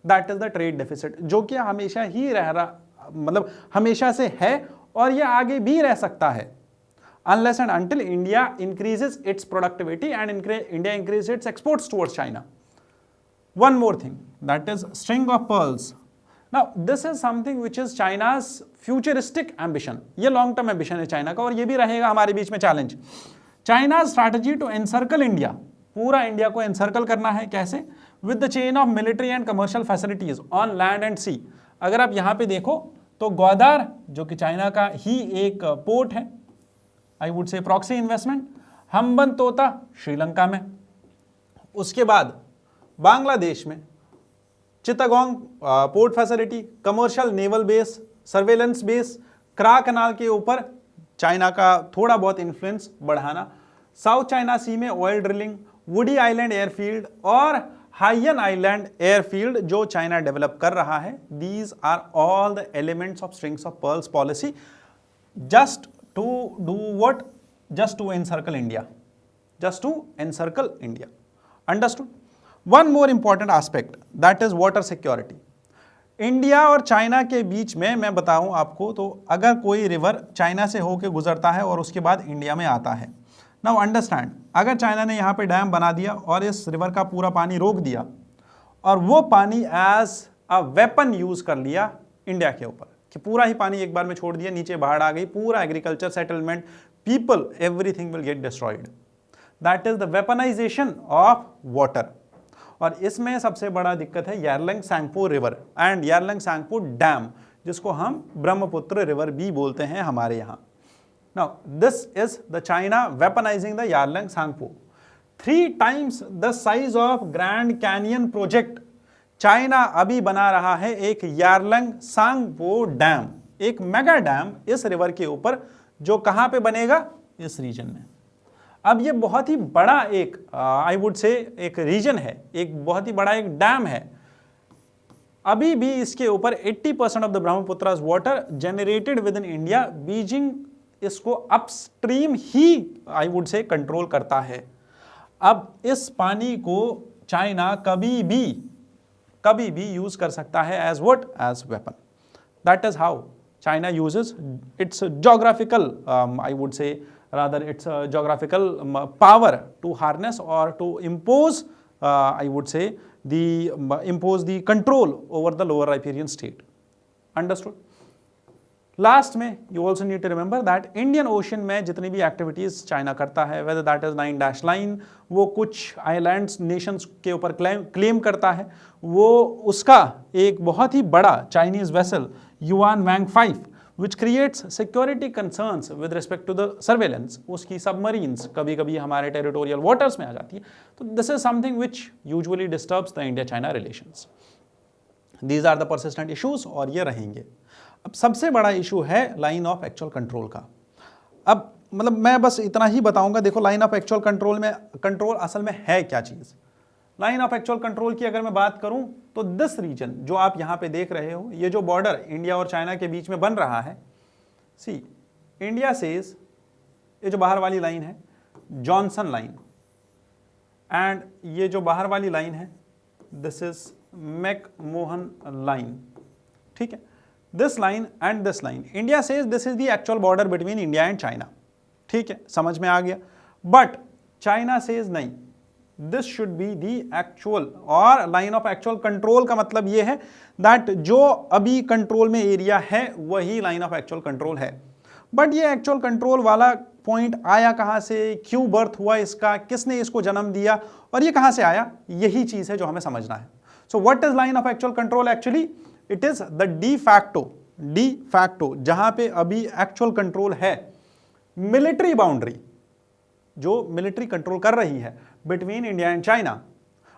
That is the trade deficit, जो कि हमेशा ही रह रहा, मतलब हमेशा से है और यह आगे भी रह सकता है, unless and until India increases its productivity and India increases its exports towards China. One more thing, that is string of pearls. Now this is something which is China's futuristic ambition. ये long term ambition है चाइना का और ये भी रहेगा हमारे बीच में challenge. China's strategy to encircle India, पूरा इंडिया को encircle करना है कैसे? With the chain of military and commercial facilities on land and sea. अगर आप यहाँ पे देखो तो ग्वादार, जो कि चाइना का ही एक पोर्ट है, I would say proxy investment, Hambantota Sri Lanka में, उसके बाद बांग्लादेश में Chittagong port facility, commercial naval base, surveillance base, Kra canal के ऊपर चाइना का थोड़ा बहुत इन्फ्लुएंस बढ़ाना, साउथ चाइना सी में oil drilling, woody island airfield और हाइयन आइलैंड एयरफील्ड जो चाइना डेवलप कर रहा है। These are all the elements of strings of pearls policy just to do what? Just to encircle India. Just to encircle India. Understood? One more important aspect, that is water security. India और चाइना के बीच में मैं बताऊं आपको, तो अगर कोई रिवर चाइना से होकर गुजरता है और उसके बाद इंडिया में आता है, नाउ अंडरस्टैंड, अगर चाइना ने यहाँ पे डैम बना दिया और इस रिवर का पूरा पानी रोक दिया और वो पानी एज अ वेपन यूज कर लिया इंडिया के ऊपर, कि पूरा ही पानी एक बार में छोड़ दिया, नीचे बाढ़ आ गई, पूरा agriculture, settlement, people, everything will get destroyed. That is the weaponization of water. और इसमें सबसे बड़ा दिक्कत है Yarlung Tsangpo river and Yarlung Tsangpo dam, जिसको हम ब्रह्मपुत्र रिवर भी बोलते हैं हमारे यहाँ। Now this is the China weaponizing the Yarlung Tsangpo, 3 times the size of Grand Canyon project. China अभी बना रहा है एक यारलंग सांगपो डैम, एक मेगा डैम इस रिवर के ऊपर, जो कहां पे बनेगा? इस रीजन में। अब ये बहुत ही बड़ा एक आई वुड से एक रीजन है, एक बहुत ही बड़ा एक डैम है। अभी भी इसके ऊपर 80% of the Brahmaputra's water generated within India, Beijing इसको अपस्ट्रीम ही आई वुड से कंट्रोल करता है। अब इस पानी को चाइना कभी भी यूज कर सकता है as what? As weapon. That is how China uses its geographical I would say rather its geographical power to harness और to impose I would say impose the control over the lower riparian state. Understood? लास्ट में you also need to remember that Indian ocean में जितनी भी एक्टिविटीज चाइना करता है, whether that is 9 dash line, वो कुछ आइलैंड्स नेशंस के ऊपर क्लेम करता है, वो उसका एक बहुत ही बड़ा Chinese vessel yuan Wang 5 which creates security concerns with respect to the surveillance, उसकी सबमरीन्स कभी कभी हमारे टेरिटोरियल वाटर्स में आ जाती है, तो this is something which usually disturbs the India-China relations. These are the persistent issues और ये रहेंगे. अब सबसे बड़ा इशू है लाइन ऑफ एक्चुअल कंट्रोल का. अब मतलब मैं बस इतना ही बताऊंगा. देखो लाइन ऑफ एक्चुअल कंट्रोल में कंट्रोल असल में है क्या चीज़. लाइन ऑफ एक्चुअल कंट्रोल की अगर मैं बात करूं तो दिस रीजन जो आप यहां पे देख रहे हो, ये जो बॉर्डर इंडिया और चाइना के बीच में बन रहा है, सी इंडिया सेज, ये जो बाहर वाली लाइन है जॉनसन लाइन, एंड ये जो बाहर वाली लाइन है दिस इज मैकमोहन लाइन. ठीक है, this line and this line, India says this is the actual border between India and China. ठीक है, समझ में आ गया. बट चाइना सेज नहीं, this should be the actual, और लाइन ऑफ एक्चुअल कंट्रोल का मतलब यह है दैट जो अभी कंट्रोल में एरिया है वही लाइन ऑफ एक्चुअल कंट्रोल है. बट ये एक्चुअल कंट्रोल वाला पॉइंट आया कहां से, क्यों बर्थ हुआ इसका, किसने इसको जन्म दिया और ये कहां से आया, यही चीज है जो हमें समझना है. So what is line of actual control? Actually it is the de facto जहां पे अभी एक्चुअल कंट्रोल है, मिलिट्री बाउंड्री जो मिलिट्री कंट्रोल कर रही है between India and China,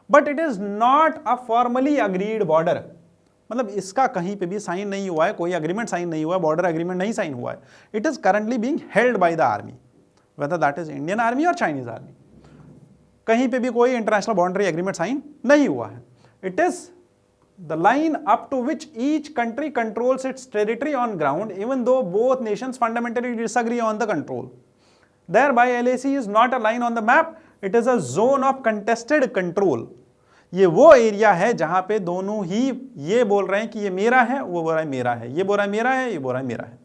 but it is not a formally agreed border. मतलब इसका कहीं पे भी साइन नहीं हुआ है, कोई अग्रीमेंट साइन नहीं हुआ है, बॉर्डर अग्रीमेंट नहीं साइन हुआ है. It is currently being held by the army, weather that is Indian army और चाइनीज आर्मी. कहीं पे भी कोई इंटरनेशनल बाउंड्री एग्रीमेंट साइन नहीं हुआ है. It is the line up to which each country controls its territory on ground, even though both nations fundamentally disagree on the control. Thereby LAC is not a line on the map, it is a zone of contested control. ये वो एरिया है जहां पे दोनों ही ये बोल रहे हैं कि ये मेरा है, वो बोल रहा है मेरा है, ये बोल रहा है मेरा है, ये बोल रहा है मेरा है.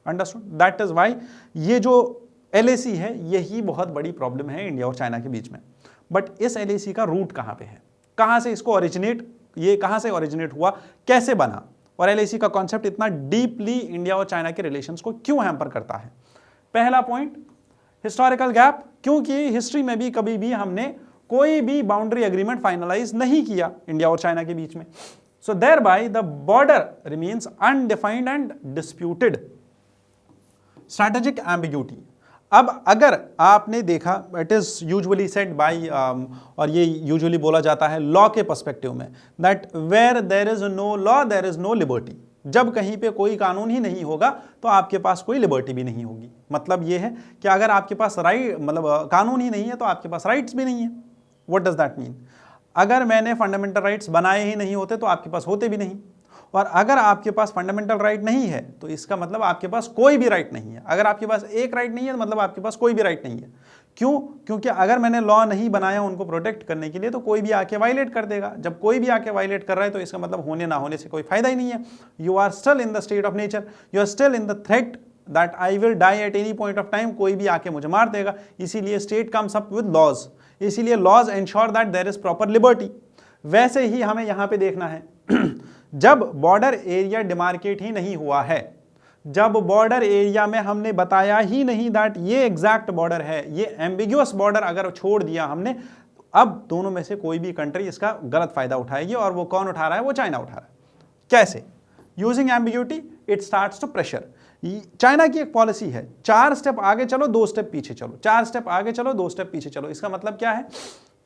अंडरस्टूड? दैट इज वाई ये जो LAC है यही बहुत बड़ी प्रॉब्लम है इंडिया और चाइना के बीच में. बट इस LAC का रूट कहां पे है, कहां से इसको ओरिजिनेट, ये कहां से ओरिजिनेट हुआ, कैसे बना, और LAC का कॉन्सेप्ट इतना डीपली इंडिया और चाइना के रिलेशंस को क्यों हैम्पर करता है. पहला पॉइंट, हिस्टोरिकल गैप, क्योंकि हिस्ट्री में भी कभी भी हमने कोई भी बाउंड्री एग्रीमेंट फाइनलाइज नहीं किया इंडिया और चाइना के बीच में. So there bye the border remains undefined and disputed. Strategic ambiguity, अब अगर आपने देखा, it is usually said by, और ये यूजुअली बोला जाता है लॉ के पर्सपेक्टिव में, that where there is no law there is no liberty. जब कहीं पे कोई कानून ही नहीं होगा तो आपके पास कोई लिबर्टी भी नहीं होगी. मतलब ये है कि अगर आपके पास राइट, मतलब कानून ही नहीं है तो आपके पास राइट्स भी नहीं है. What does that mean? अगर मैंने फंडामेंटल राइट्स बनाए ही नहीं होते तो आपके पास होते भी नहीं, और अगर आपके पास फंडामेंटल राइट नहीं है तो इसका मतलब आपके पास कोई भी राइट नहीं है. अगर आपके पास एक राइट नहीं है तो मतलब आपके पास कोई भी राइट नहीं है. क्यों? क्योंकि अगर मैंने लॉ नहीं बनाया उनको प्रोटेक्ट करने के लिए तो कोई भी आके वायलेट कर देगा. जब कोई भी आके वायलेट कर रहा है तो इसका मतलब होने ना होने से कोई फायदा ही नहीं है. You are still in the state of nature, you are still in the threat that I will die at any point of time. कोई भी आके मुझे मार देगा. इसीलिए state comes up with laws, इसीलिए laws ensure that there is proper liberty. वैसे ही हमें यहां पे देखना है जब बॉर्डर एरिया डिमार्केट ही नहीं हुआ है, जब बॉर्डर एरिया में हमने बताया ही नहीं दैट ये एग्जैक्ट बॉर्डर है, ये एम्बिग्यूअस बॉर्डर अगर छोड़ दिया हमने, अब दोनों में से कोई भी कंट्री इसका गलत फायदा उठाएगी. और वो कौन उठा रहा है? वो चाइना उठा रहा है. कैसे? Using ambiguity it starts to pressure. China की एक पॉलिसी है, 4 स्टेप आगे चलो 2 स्टेप पीछे चलो, 4 स्टेप आगे चलो 2 स्टेप पीछे चलो. इसका मतलब क्या है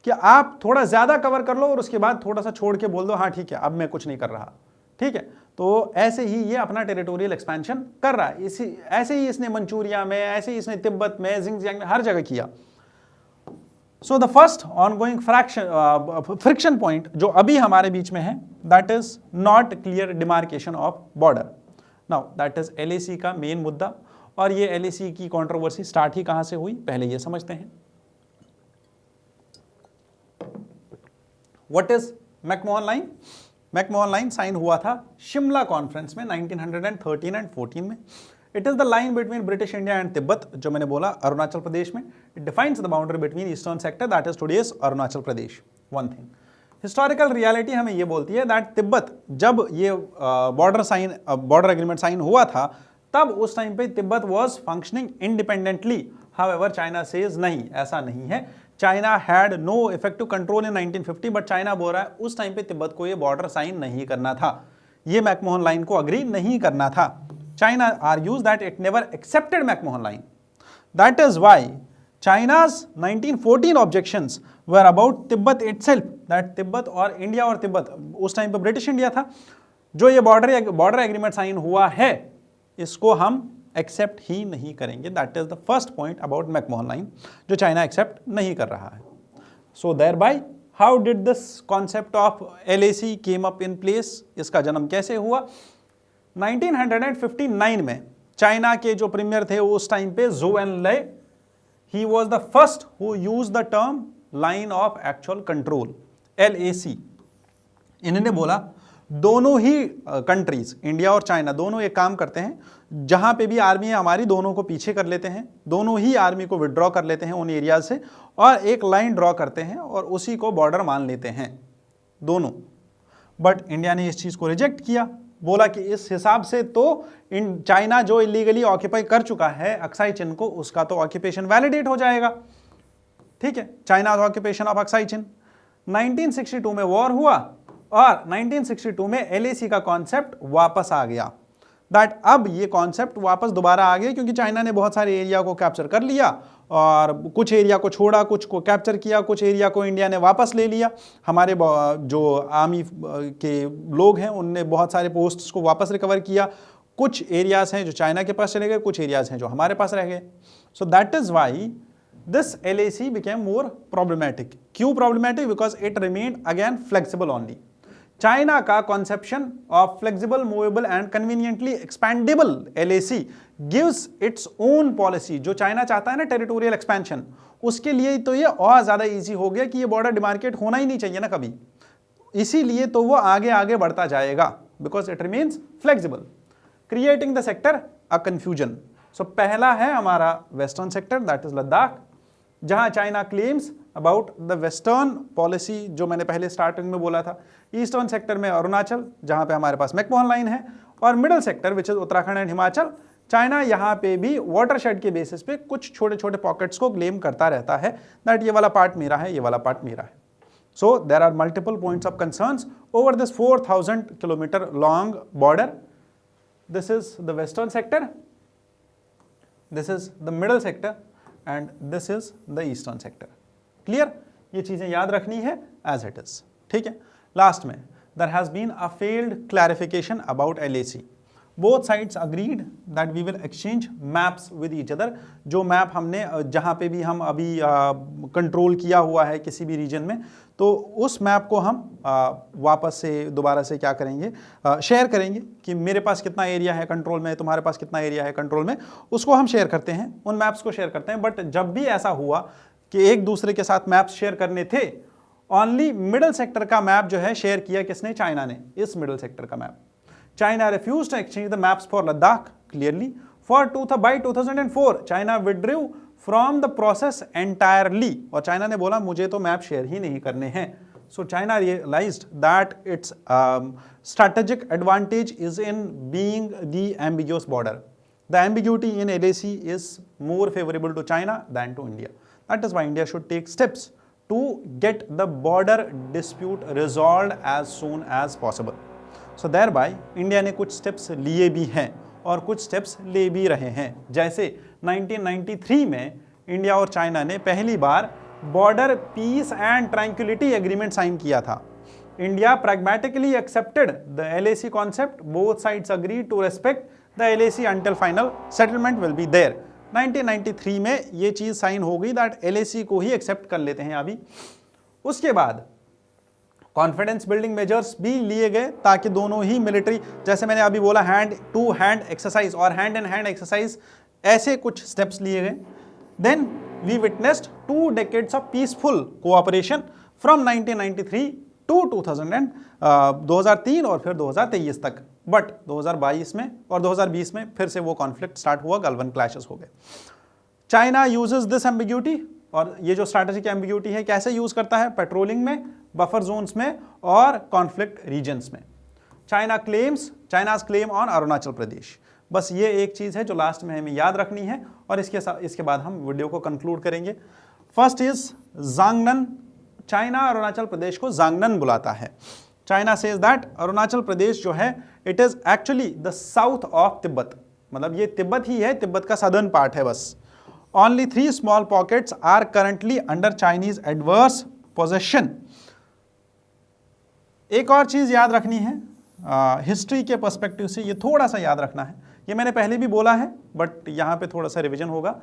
कि आप थोड़ा ज्यादा कवर कर लो और उसके बाद थोड़ा सा छोड़ के बोल दो हाँ ठीक है अब मैं कुछ नहीं कर रहा. ठीक है, तो ऐसे ही ये अपना टेरिटोरियल एक्सपेंशन कर रहा है. इसी ऐसे ही इसने मंचूरिया में, ऐसे ही इसने तिब्बत में, जिंगजियांग में, हर जगह किया. So the first ongoing friction point जो अभी हमारे बीच में है, that is not clear demarcation of border. Now that is LAC का मेन मुद्दा. और ये LAC की कंट्रोवर्सी स्टार्ट ही कहां से हुई, पहले ये समझते हैं. What is McMahon line? McMahon line sign हुआ था शिमला कॉन्फ्रेंस में 1913 एंड 14 में. It is the line between British India and Tibet, जो मैंने बोला अरुणाचल प्रदेश में. It defines the boundary between eastern sector that is today's Arunachal Pradesh. One thing, historical reality हमें ये बोलती है दैट तिब्बत, जब ये बॉर्डर एग्रीमेंट साइन हुआ था तब उस टाइम पे Tibet was functioning independently. However China says नहीं, ऐसा नहीं है. China had no effective control in 1950, but China बोल रहा है उस टाइम पे तिब्बत को ये बॉर्डर साइन नहीं करना था, ये मैकमोहन लाइन को अग्री नहीं करना था. China argues that it never accepted McMahon line. That is why China's 1914 objections were about Tibet itself, that Tibet और इंडिया, और तिब्बत उस टाइम पे ब्रिटिश इंडिया था, जो ये बॉर्डर एग्रीमेंट साइन हुआ है इसको हम एक्सेप्ट ही नहीं करेंगे. That is the first point about McMahon line, जो चाइना एक्सेप्ट नहीं कर रहा है. So there bye how did this concept of LAC came up in place? इसका जन्म कैसे हुआ? 1959 में चाइना के जो प्रीमियर थे उस टाइम पे zoo Henle, he was the first who used the term line of actual control, LAC. इन्होंने बोला दोनों ही कंट्रीज, इंडिया और चाइना, दोनों एक काम करते हैं, जहां पे भी आर्मी है हमारी, दोनों को पीछे कर लेते हैं, दोनों ही आर्मी को विड्रॉ कर लेते हैं उन एरिया से और एक लाइन ड्रॉ करते हैं और उसी को बॉर्डर मान लेते हैं दोनों. बट इंडिया ने इस चीज को रिजेक्ट किया, बोला कि इस हिसाब से तो चाइना जो इलीगली ऑक्यूपाई कर चुका है अक्साई चिन को, उसका तो ऑक्यूपेशन वैलिडेट हो जाएगा. ठीक है, चाइना ऑक्यूपेशन ऑफ अक्साई चिन. 1962 में वॉर हुआ और 1962 में LAC का कॉन्सेप्ट वापस आ गया. दैट अब ये कॉन्सेप्ट वापस दोबारा आ गया क्योंकि चाइना ने बहुत सारे एरिया को कैप्चर कर लिया और कुछ एरिया को छोड़ा, कुछ को कैप्चर किया, कुछ एरिया को इंडिया ने वापस ले लिया. हमारे जो आर्मी के लोग हैं उनने बहुत सारे पोस्ट्स को वापस रिकवर किया. कुछ एरियाज हैं जो चाइना के पास चले गए, कुछ एरियाज हैं जो हमारे पास रह गए. So that is why this LAC became more problematic. क्यों problematic? Because it remained again flexible only. China का conception of flexible, movable and conveniently expandable LAC gives its own policy. जो चाइना चाहता है ना टेरिटोरियल एक्सपेंशन, उसके लिए तो ये और ज्यादा इजी हो गया कि ये बॉर्डर डिमार्केट होना ही नहीं चाहिए ना कभी, इसीलिए तो वो आगे आगे बढ़ता जाएगा, because it remains flexible, creating the sector a confusion. So पहला है हमारा western sector, that is Ladakh, जहां China claims about the western policy, जो मैंने पहले स्टार्टिंग में बोला था। ईस्टर्न सेक्टर में अरुणाचल, जहां पे हमारे पास मैकमोहन लाइन है, और middle sector which is Uttarakhand and Himachal, China यहां पे भी वाटरशेड के बेसिस पे कुछ छोटे छोटे पॉकेट्स को क्लेम करता रहता है, दैट ये वाला पार्ट मेरा है, ये वाला पार्ट मेरा है। So there are multiple points of concerns over this 4,000 kilometer long border. This is the western sector, this is the middle sector, and this is the eastern sector. Clear? ये चीजें याद रखनी है as it is. ठीक है? Last में there has been a failed clarification about LAC. Both sides agreed that we will exchange maps with each other. जो मैप हमने जहाँ पे भी हम अभी कंट्रोल किया हुआ है किसी भी रीजन में, तो उस मैप को हम वापस से दोबारा से क्या करेंगे, शेयर करेंगे कि मेरे पास कितना एरिया है कंट्रोल में, तुम्हारे पास कितना एरिया है कंट्रोल में, उसको हम शेयर करते हैं, उन मैप्स को शेयर करते हैं। बट जब भी ऐसा हुआ कि एक दूसरे के साथ मैप्स शेयर करने थे, ओनली मिडिल सेक्टर का मैप जो है शेयर किया किसने, चाइना ने, इस मिडिल सेक्टर का map. China refused to exchange the maps for Ladakh clearly. By 2004, China withdrew from the process entirely. और चाइना ने बोला मुझे तो मैप शेयर ही नहीं करने हैं। So China realized that its strategic advantage is in being the ambiguous border. The ambiguity in LAC is more favorable to China than to India. That is why India should take steps to get the border dispute resolved as soon as possible. So there bye India ने कुछ स्टेप्स लिए भी हैं और कुछ स्टेप्स ले भी रहे हैं। जैसे 1993 में इंडिया और चाइना ने पहली बार border peace and tranquillity agreement sign किया था। India pragmatically accepted the LAC concept. Both sides agreed to respect the LAC until final settlement will be there. 1993 में ये चीज साइन हो गई दैट LAC को ही एक्सेप्ट कर लेते हैं अभी। उसके बाद कॉन्फिडेंस बिल्डिंग मेजर्स भी लिए गए ताकि दोनों ही मिलिट्री, जैसे मैंने अभी बोला, हैंड टू हैंड एक्सरसाइज और हैंड इन हैंड एक्सरसाइज, ऐसे कुछ स्टेप्स लिए गए। Then we witnessed 2 decades of peaceful cooperation from 1993 to 2003 और फिर 2023 तक। बट 2022 में और 2020 में फिर से वो कॉन्फ्लिक्ट स्टार्ट हुआ, गलवान क्लैशेस हो गए। चाइना यूजेस दिस एम्बिग्यूटी, और ये जो स्ट्रैटेजिक एम्बिग्यूटी है कैसे यूज करता है, पेट्रोलिंग में, बफर जोन्स में और कॉन्फ्लिक्ट रीजन्स में। China's claim on Arunachal Pradesh. बस ये एक चीज है जो लास्ट में हमें याद रखनी है और इसके बाद हम वीडियो को कंक्लूड करेंगे। First is Zangnan. China Arunachal Pradesh को जांगनन बुलाता है। China says that Arunachal Pradesh जो है it is actually the south of Tibet, मतलब ये तिब्बत ही है, तिब्बत का सदर्न पार्ट है बस। Only 3 small pockets are currently under Chinese adverse possession. एक और चीज याद रखनी है हिस्ट्री के पर्सपेक्टिव से, ये थोड़ा सा याद रखना है, ये मैंने पहले भी बोला है बट यहां पे थोड़ा सा रिवीजन होगा।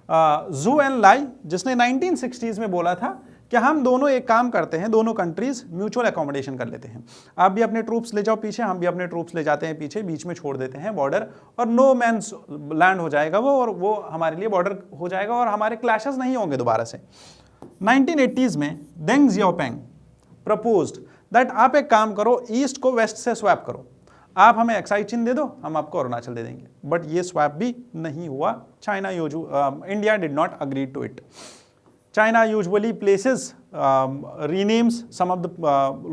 जू एन लाई, जिसने 1960s में बोला था कि हम दोनों एक काम करते हैं, दोनों कंट्रीज म्यूचुअल अकोमोडेशन कर लेते हैं, आप भी अपने ट्रूप्स ले जाओ पीछे, हम भी अपने ट्रूप्स ले जाते हैं पीछे, बीच में छोड़ देते हैं बॉर्डर और नो मैन्स लैंड हो जाएगा वो, और वो हमारे लिए बॉर्डर हो जाएगा और हमारे क्लैशेस नहीं होंगे दोबारा से। 1980s में देंग जियाओपिंग प्रपोज्ड दैट आप एक काम करो, ईस्ट को वेस्ट से स्वैप करो, आप हमें एक्साइज चिन्ह दे दो, हम आपको अरुणाचल दे देंगे। बट ये स्वैप भी नहीं हुआ, China India did not agree to it. China usually places renames some of the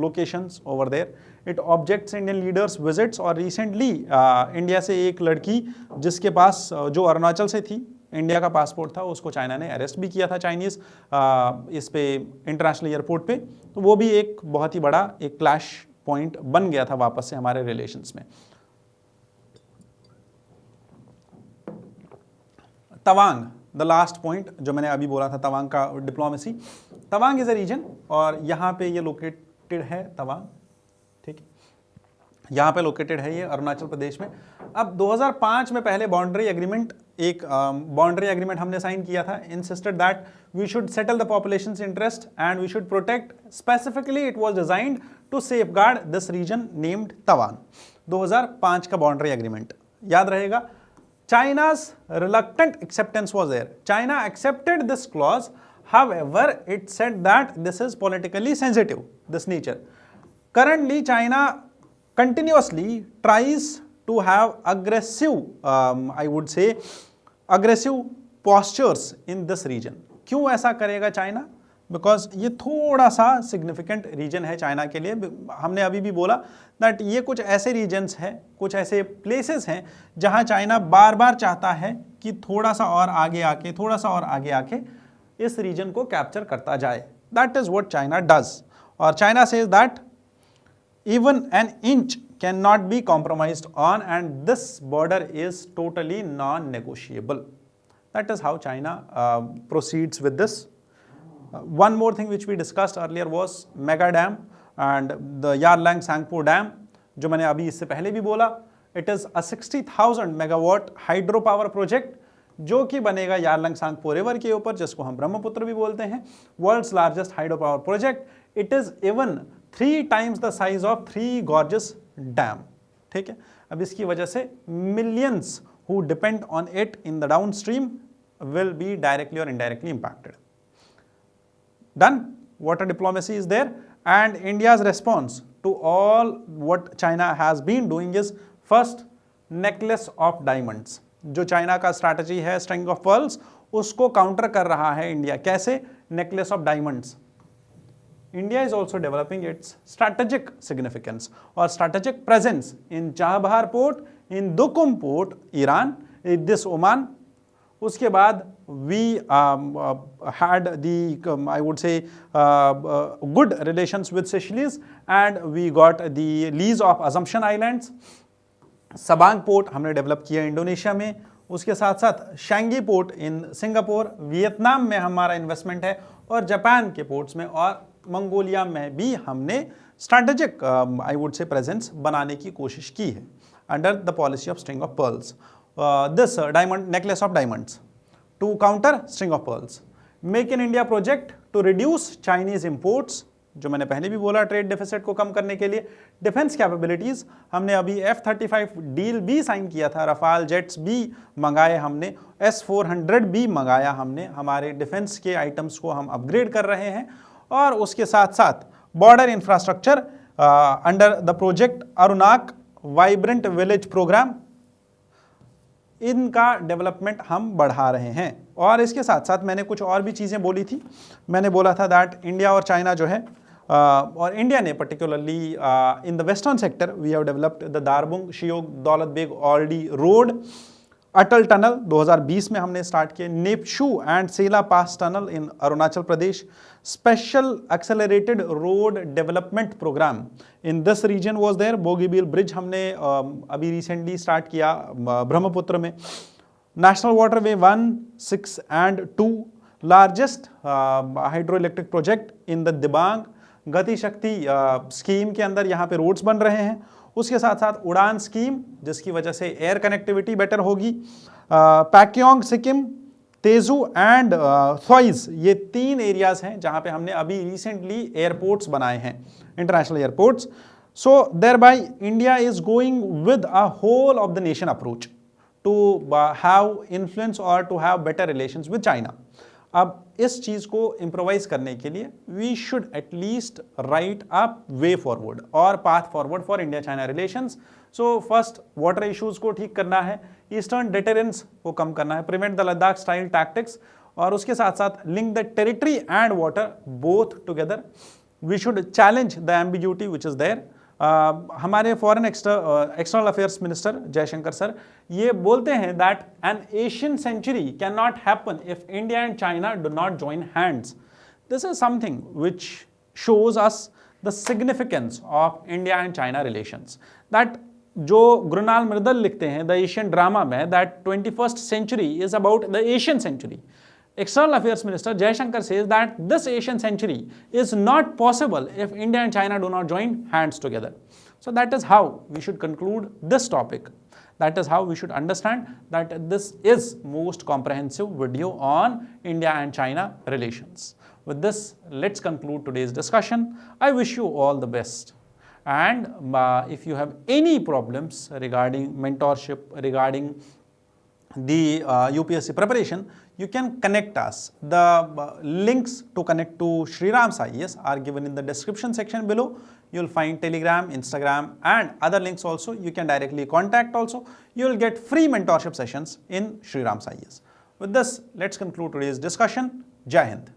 locations over there. It objects Indian leaders visits और recently इंडिया से एक लड़की जिसके पास जो अरुणाचल से थी, इंडिया का पासपोर्ट था, उसको चाइना ने अरेस्ट भी किया था चाइनीज इस पे इंटरनेशनल एयरपोर्ट पे, तो वो भी एक बहुत ही बड़ा एक क्लैश पॉइंट बन गया था वापस से हमारे रिलेशंस में। तवांग, द लास्ट पॉइंट जो मैंने अभी बोला था, तवांग का diplomacy. Tawang is a region और यहाँ पे ये लोकेटेड है तवांग, ठीक है, यहाँ पे लोकेटेड है ये अरुणाचल प्रदेश में। अब 2005 में पहले बाउंड्री एग्रीमेंट, एक बाउंड्री एग्रीमेंट हमने साइन किया था, insisted that we should settle the populations interest and we should protect, specifically it was designed to safeguard this region named Taiwan. 2005 का बाउंड्री एग्रीमेंट याद रहेगा. China's reluctant acceptance was there. China accepted this clause. However, it said that this is politically sensitive, this nature. Currently, China continuously tries to have aggressive, I would say, aggressive postures in this region. क्यों ऐसा करेगा चाइना? बिकॉज ये थोड़ा सा सिग्निफिकेंट रीजन है चाइना के लिए. हमने अभी भी बोला दैट ये कुछ ऐसे रीजन्स हैं, कुछ ऐसे प्लेसेस हैं जहां चाइना बार बार चाहता है कि थोड़ा सा और आगे आके, थोड़ा सा और आगे आके इस रीजन को कैप्चर करता जाए. That is what China does. और China says that even an inch cannot be compromised on, and this border is totally non-negotiable. That is how China proceeds with this. One more thing which we discussed earlier was mega dam and the Yarlang Sangpo dam, जो मैंने अभी इससे पहले भी बोला. It is a 60,000 megawatt hydro power project जो कि बनेगा यारलंग सांगपो रिवर के ऊपर, जिसको हम ब्रह्मपुत्र भी बोलते हैं. World's largest hydro power project. It is even 3 times the size of 3 gorges dam. ठीक है. अब इसकी वजह से millions who depend on it in the downstream will be directly और indirectly impacted. Done. Water diplomacy is there and India's response to all what China has been doing is first necklace of diamonds. जो चाइना का स्ट्रैटेजी है स्ट्रिंग ऑफ पर्ल्स, उसको काउंटर कर रहा है इंडिया. कैसे? Necklace of diamonds. India is also developing its strategic significance और strategic presence in Chabahar port, in Duqm port Iran, this Oman. उसके बाद we had the I would say good relations with Seychelles and we got the lease of Assumption Islands. Sabang port हमने डेवलप किया इंडोनेशिया में. उसके साथ साथ शैंगी पोर्ट इन सिंगापुर, वियतनाम में हमारा इन्वेस्टमेंट है और जापान के पोर्ट्स में और मंगोलिया में भी हमने strategic I would say presence बनाने की कोशिश की है under the policy of string of pearls. This diamond necklace of diamonds to counter string of pearls. Make in India project to reduce Chinese imports, जो मैंने पहले भी बोला ट्रेड डेफिसिट को कम करने के लिए. डिफेंस कैपेबिलिटीज, हमने अभी F-35 डील भी साइन किया था, रफाल जेट्स भी मंगाए हमने, S-400 भी मंगाया हमने. हमारे डिफेंस के आइटम्स को हम अपग्रेड कर रहे हैं. और उसके साथ साथ border infrastructure under the project अरुणाक वाइब्रेंट विलेज प्रोग्राम, इनका डेवलपमेंट हम बढ़ा रहे हैं. और इसके साथ साथ मैंने कुछ और भी चीज़ें बोली थी. मैंने बोला था दैट इंडिया और चाइना जो है और इंडिया ने particularly in the western sector we have developed the Darbuk Shyok Daulat Beg Oldi road. Atal tunnel 2020 में हमने स्टार्ट किए. नेपशू and Sela pass tunnel in Arunachal Pradesh. Special accelerated road development programme in this region was there. Bogibeel bridge हमने अभी रिसेंटली स्टार्ट किया ब्रह्मपुत्र में. National waterway 1, 6 and 2 largest hydro electric project in the Dibang. Gati Shakti scheme के अंदर यहाँ पे रोड्स बन रहे हैं. उसके साथ साथ उड़ान स्कीम, जिसकी वजह से एयर कनेक्टिविटी बेटर होगी. पैक्योंग सिक्किम, तेजू एंड थॉइज, ये 3 एरियाज हैं जहाँ पे हमने अभी रिसेंटली एयरपोर्ट्स बनाए हैं, international airports. So there bye India is going with a whole of the nation approach to have influence और to have better relations with China. अब इस चीज़ को इम्प्रोवाइज करने के लिए we should at least write a way forward और path forward for India China relations. So first water issues को ठीक करना है, ईस्टर्न डिटरेंस को कम करना है, prevent the Ladakh style tactics, और उसके साथ साथ link the territory and water both together. We should challenge the ambiguity which is there. हमारे foreign external affairs minister Jaishankar sir ये बोलते हैं that an Asian century can not happen if India and China do not join hands. This is something which shows us the significance of India and China relations. That जो गुरुनाल मृदल लिखते हैं द एशियन ड्रामा में, that 21st century is about the Asian century. External Affairs Minister Jaishankar says that this Asian century is not possible if India and China do not join hands together. So that is how we should conclude this topic. That is how we should understand that this is most comprehensive video on India and China relations. With this, let's conclude today's discussion. I wish you all the best. And if you have any problems regarding mentorship, regarding the UPSC preparation, you can connect us. The links to connect to Shriram's IAS are given in the description section below. You will find Telegram, Instagram and other links also. You can directly contact also. You will get free mentorship sessions in Shriram's IAS. With this, let's conclude today's discussion. Jai Hind.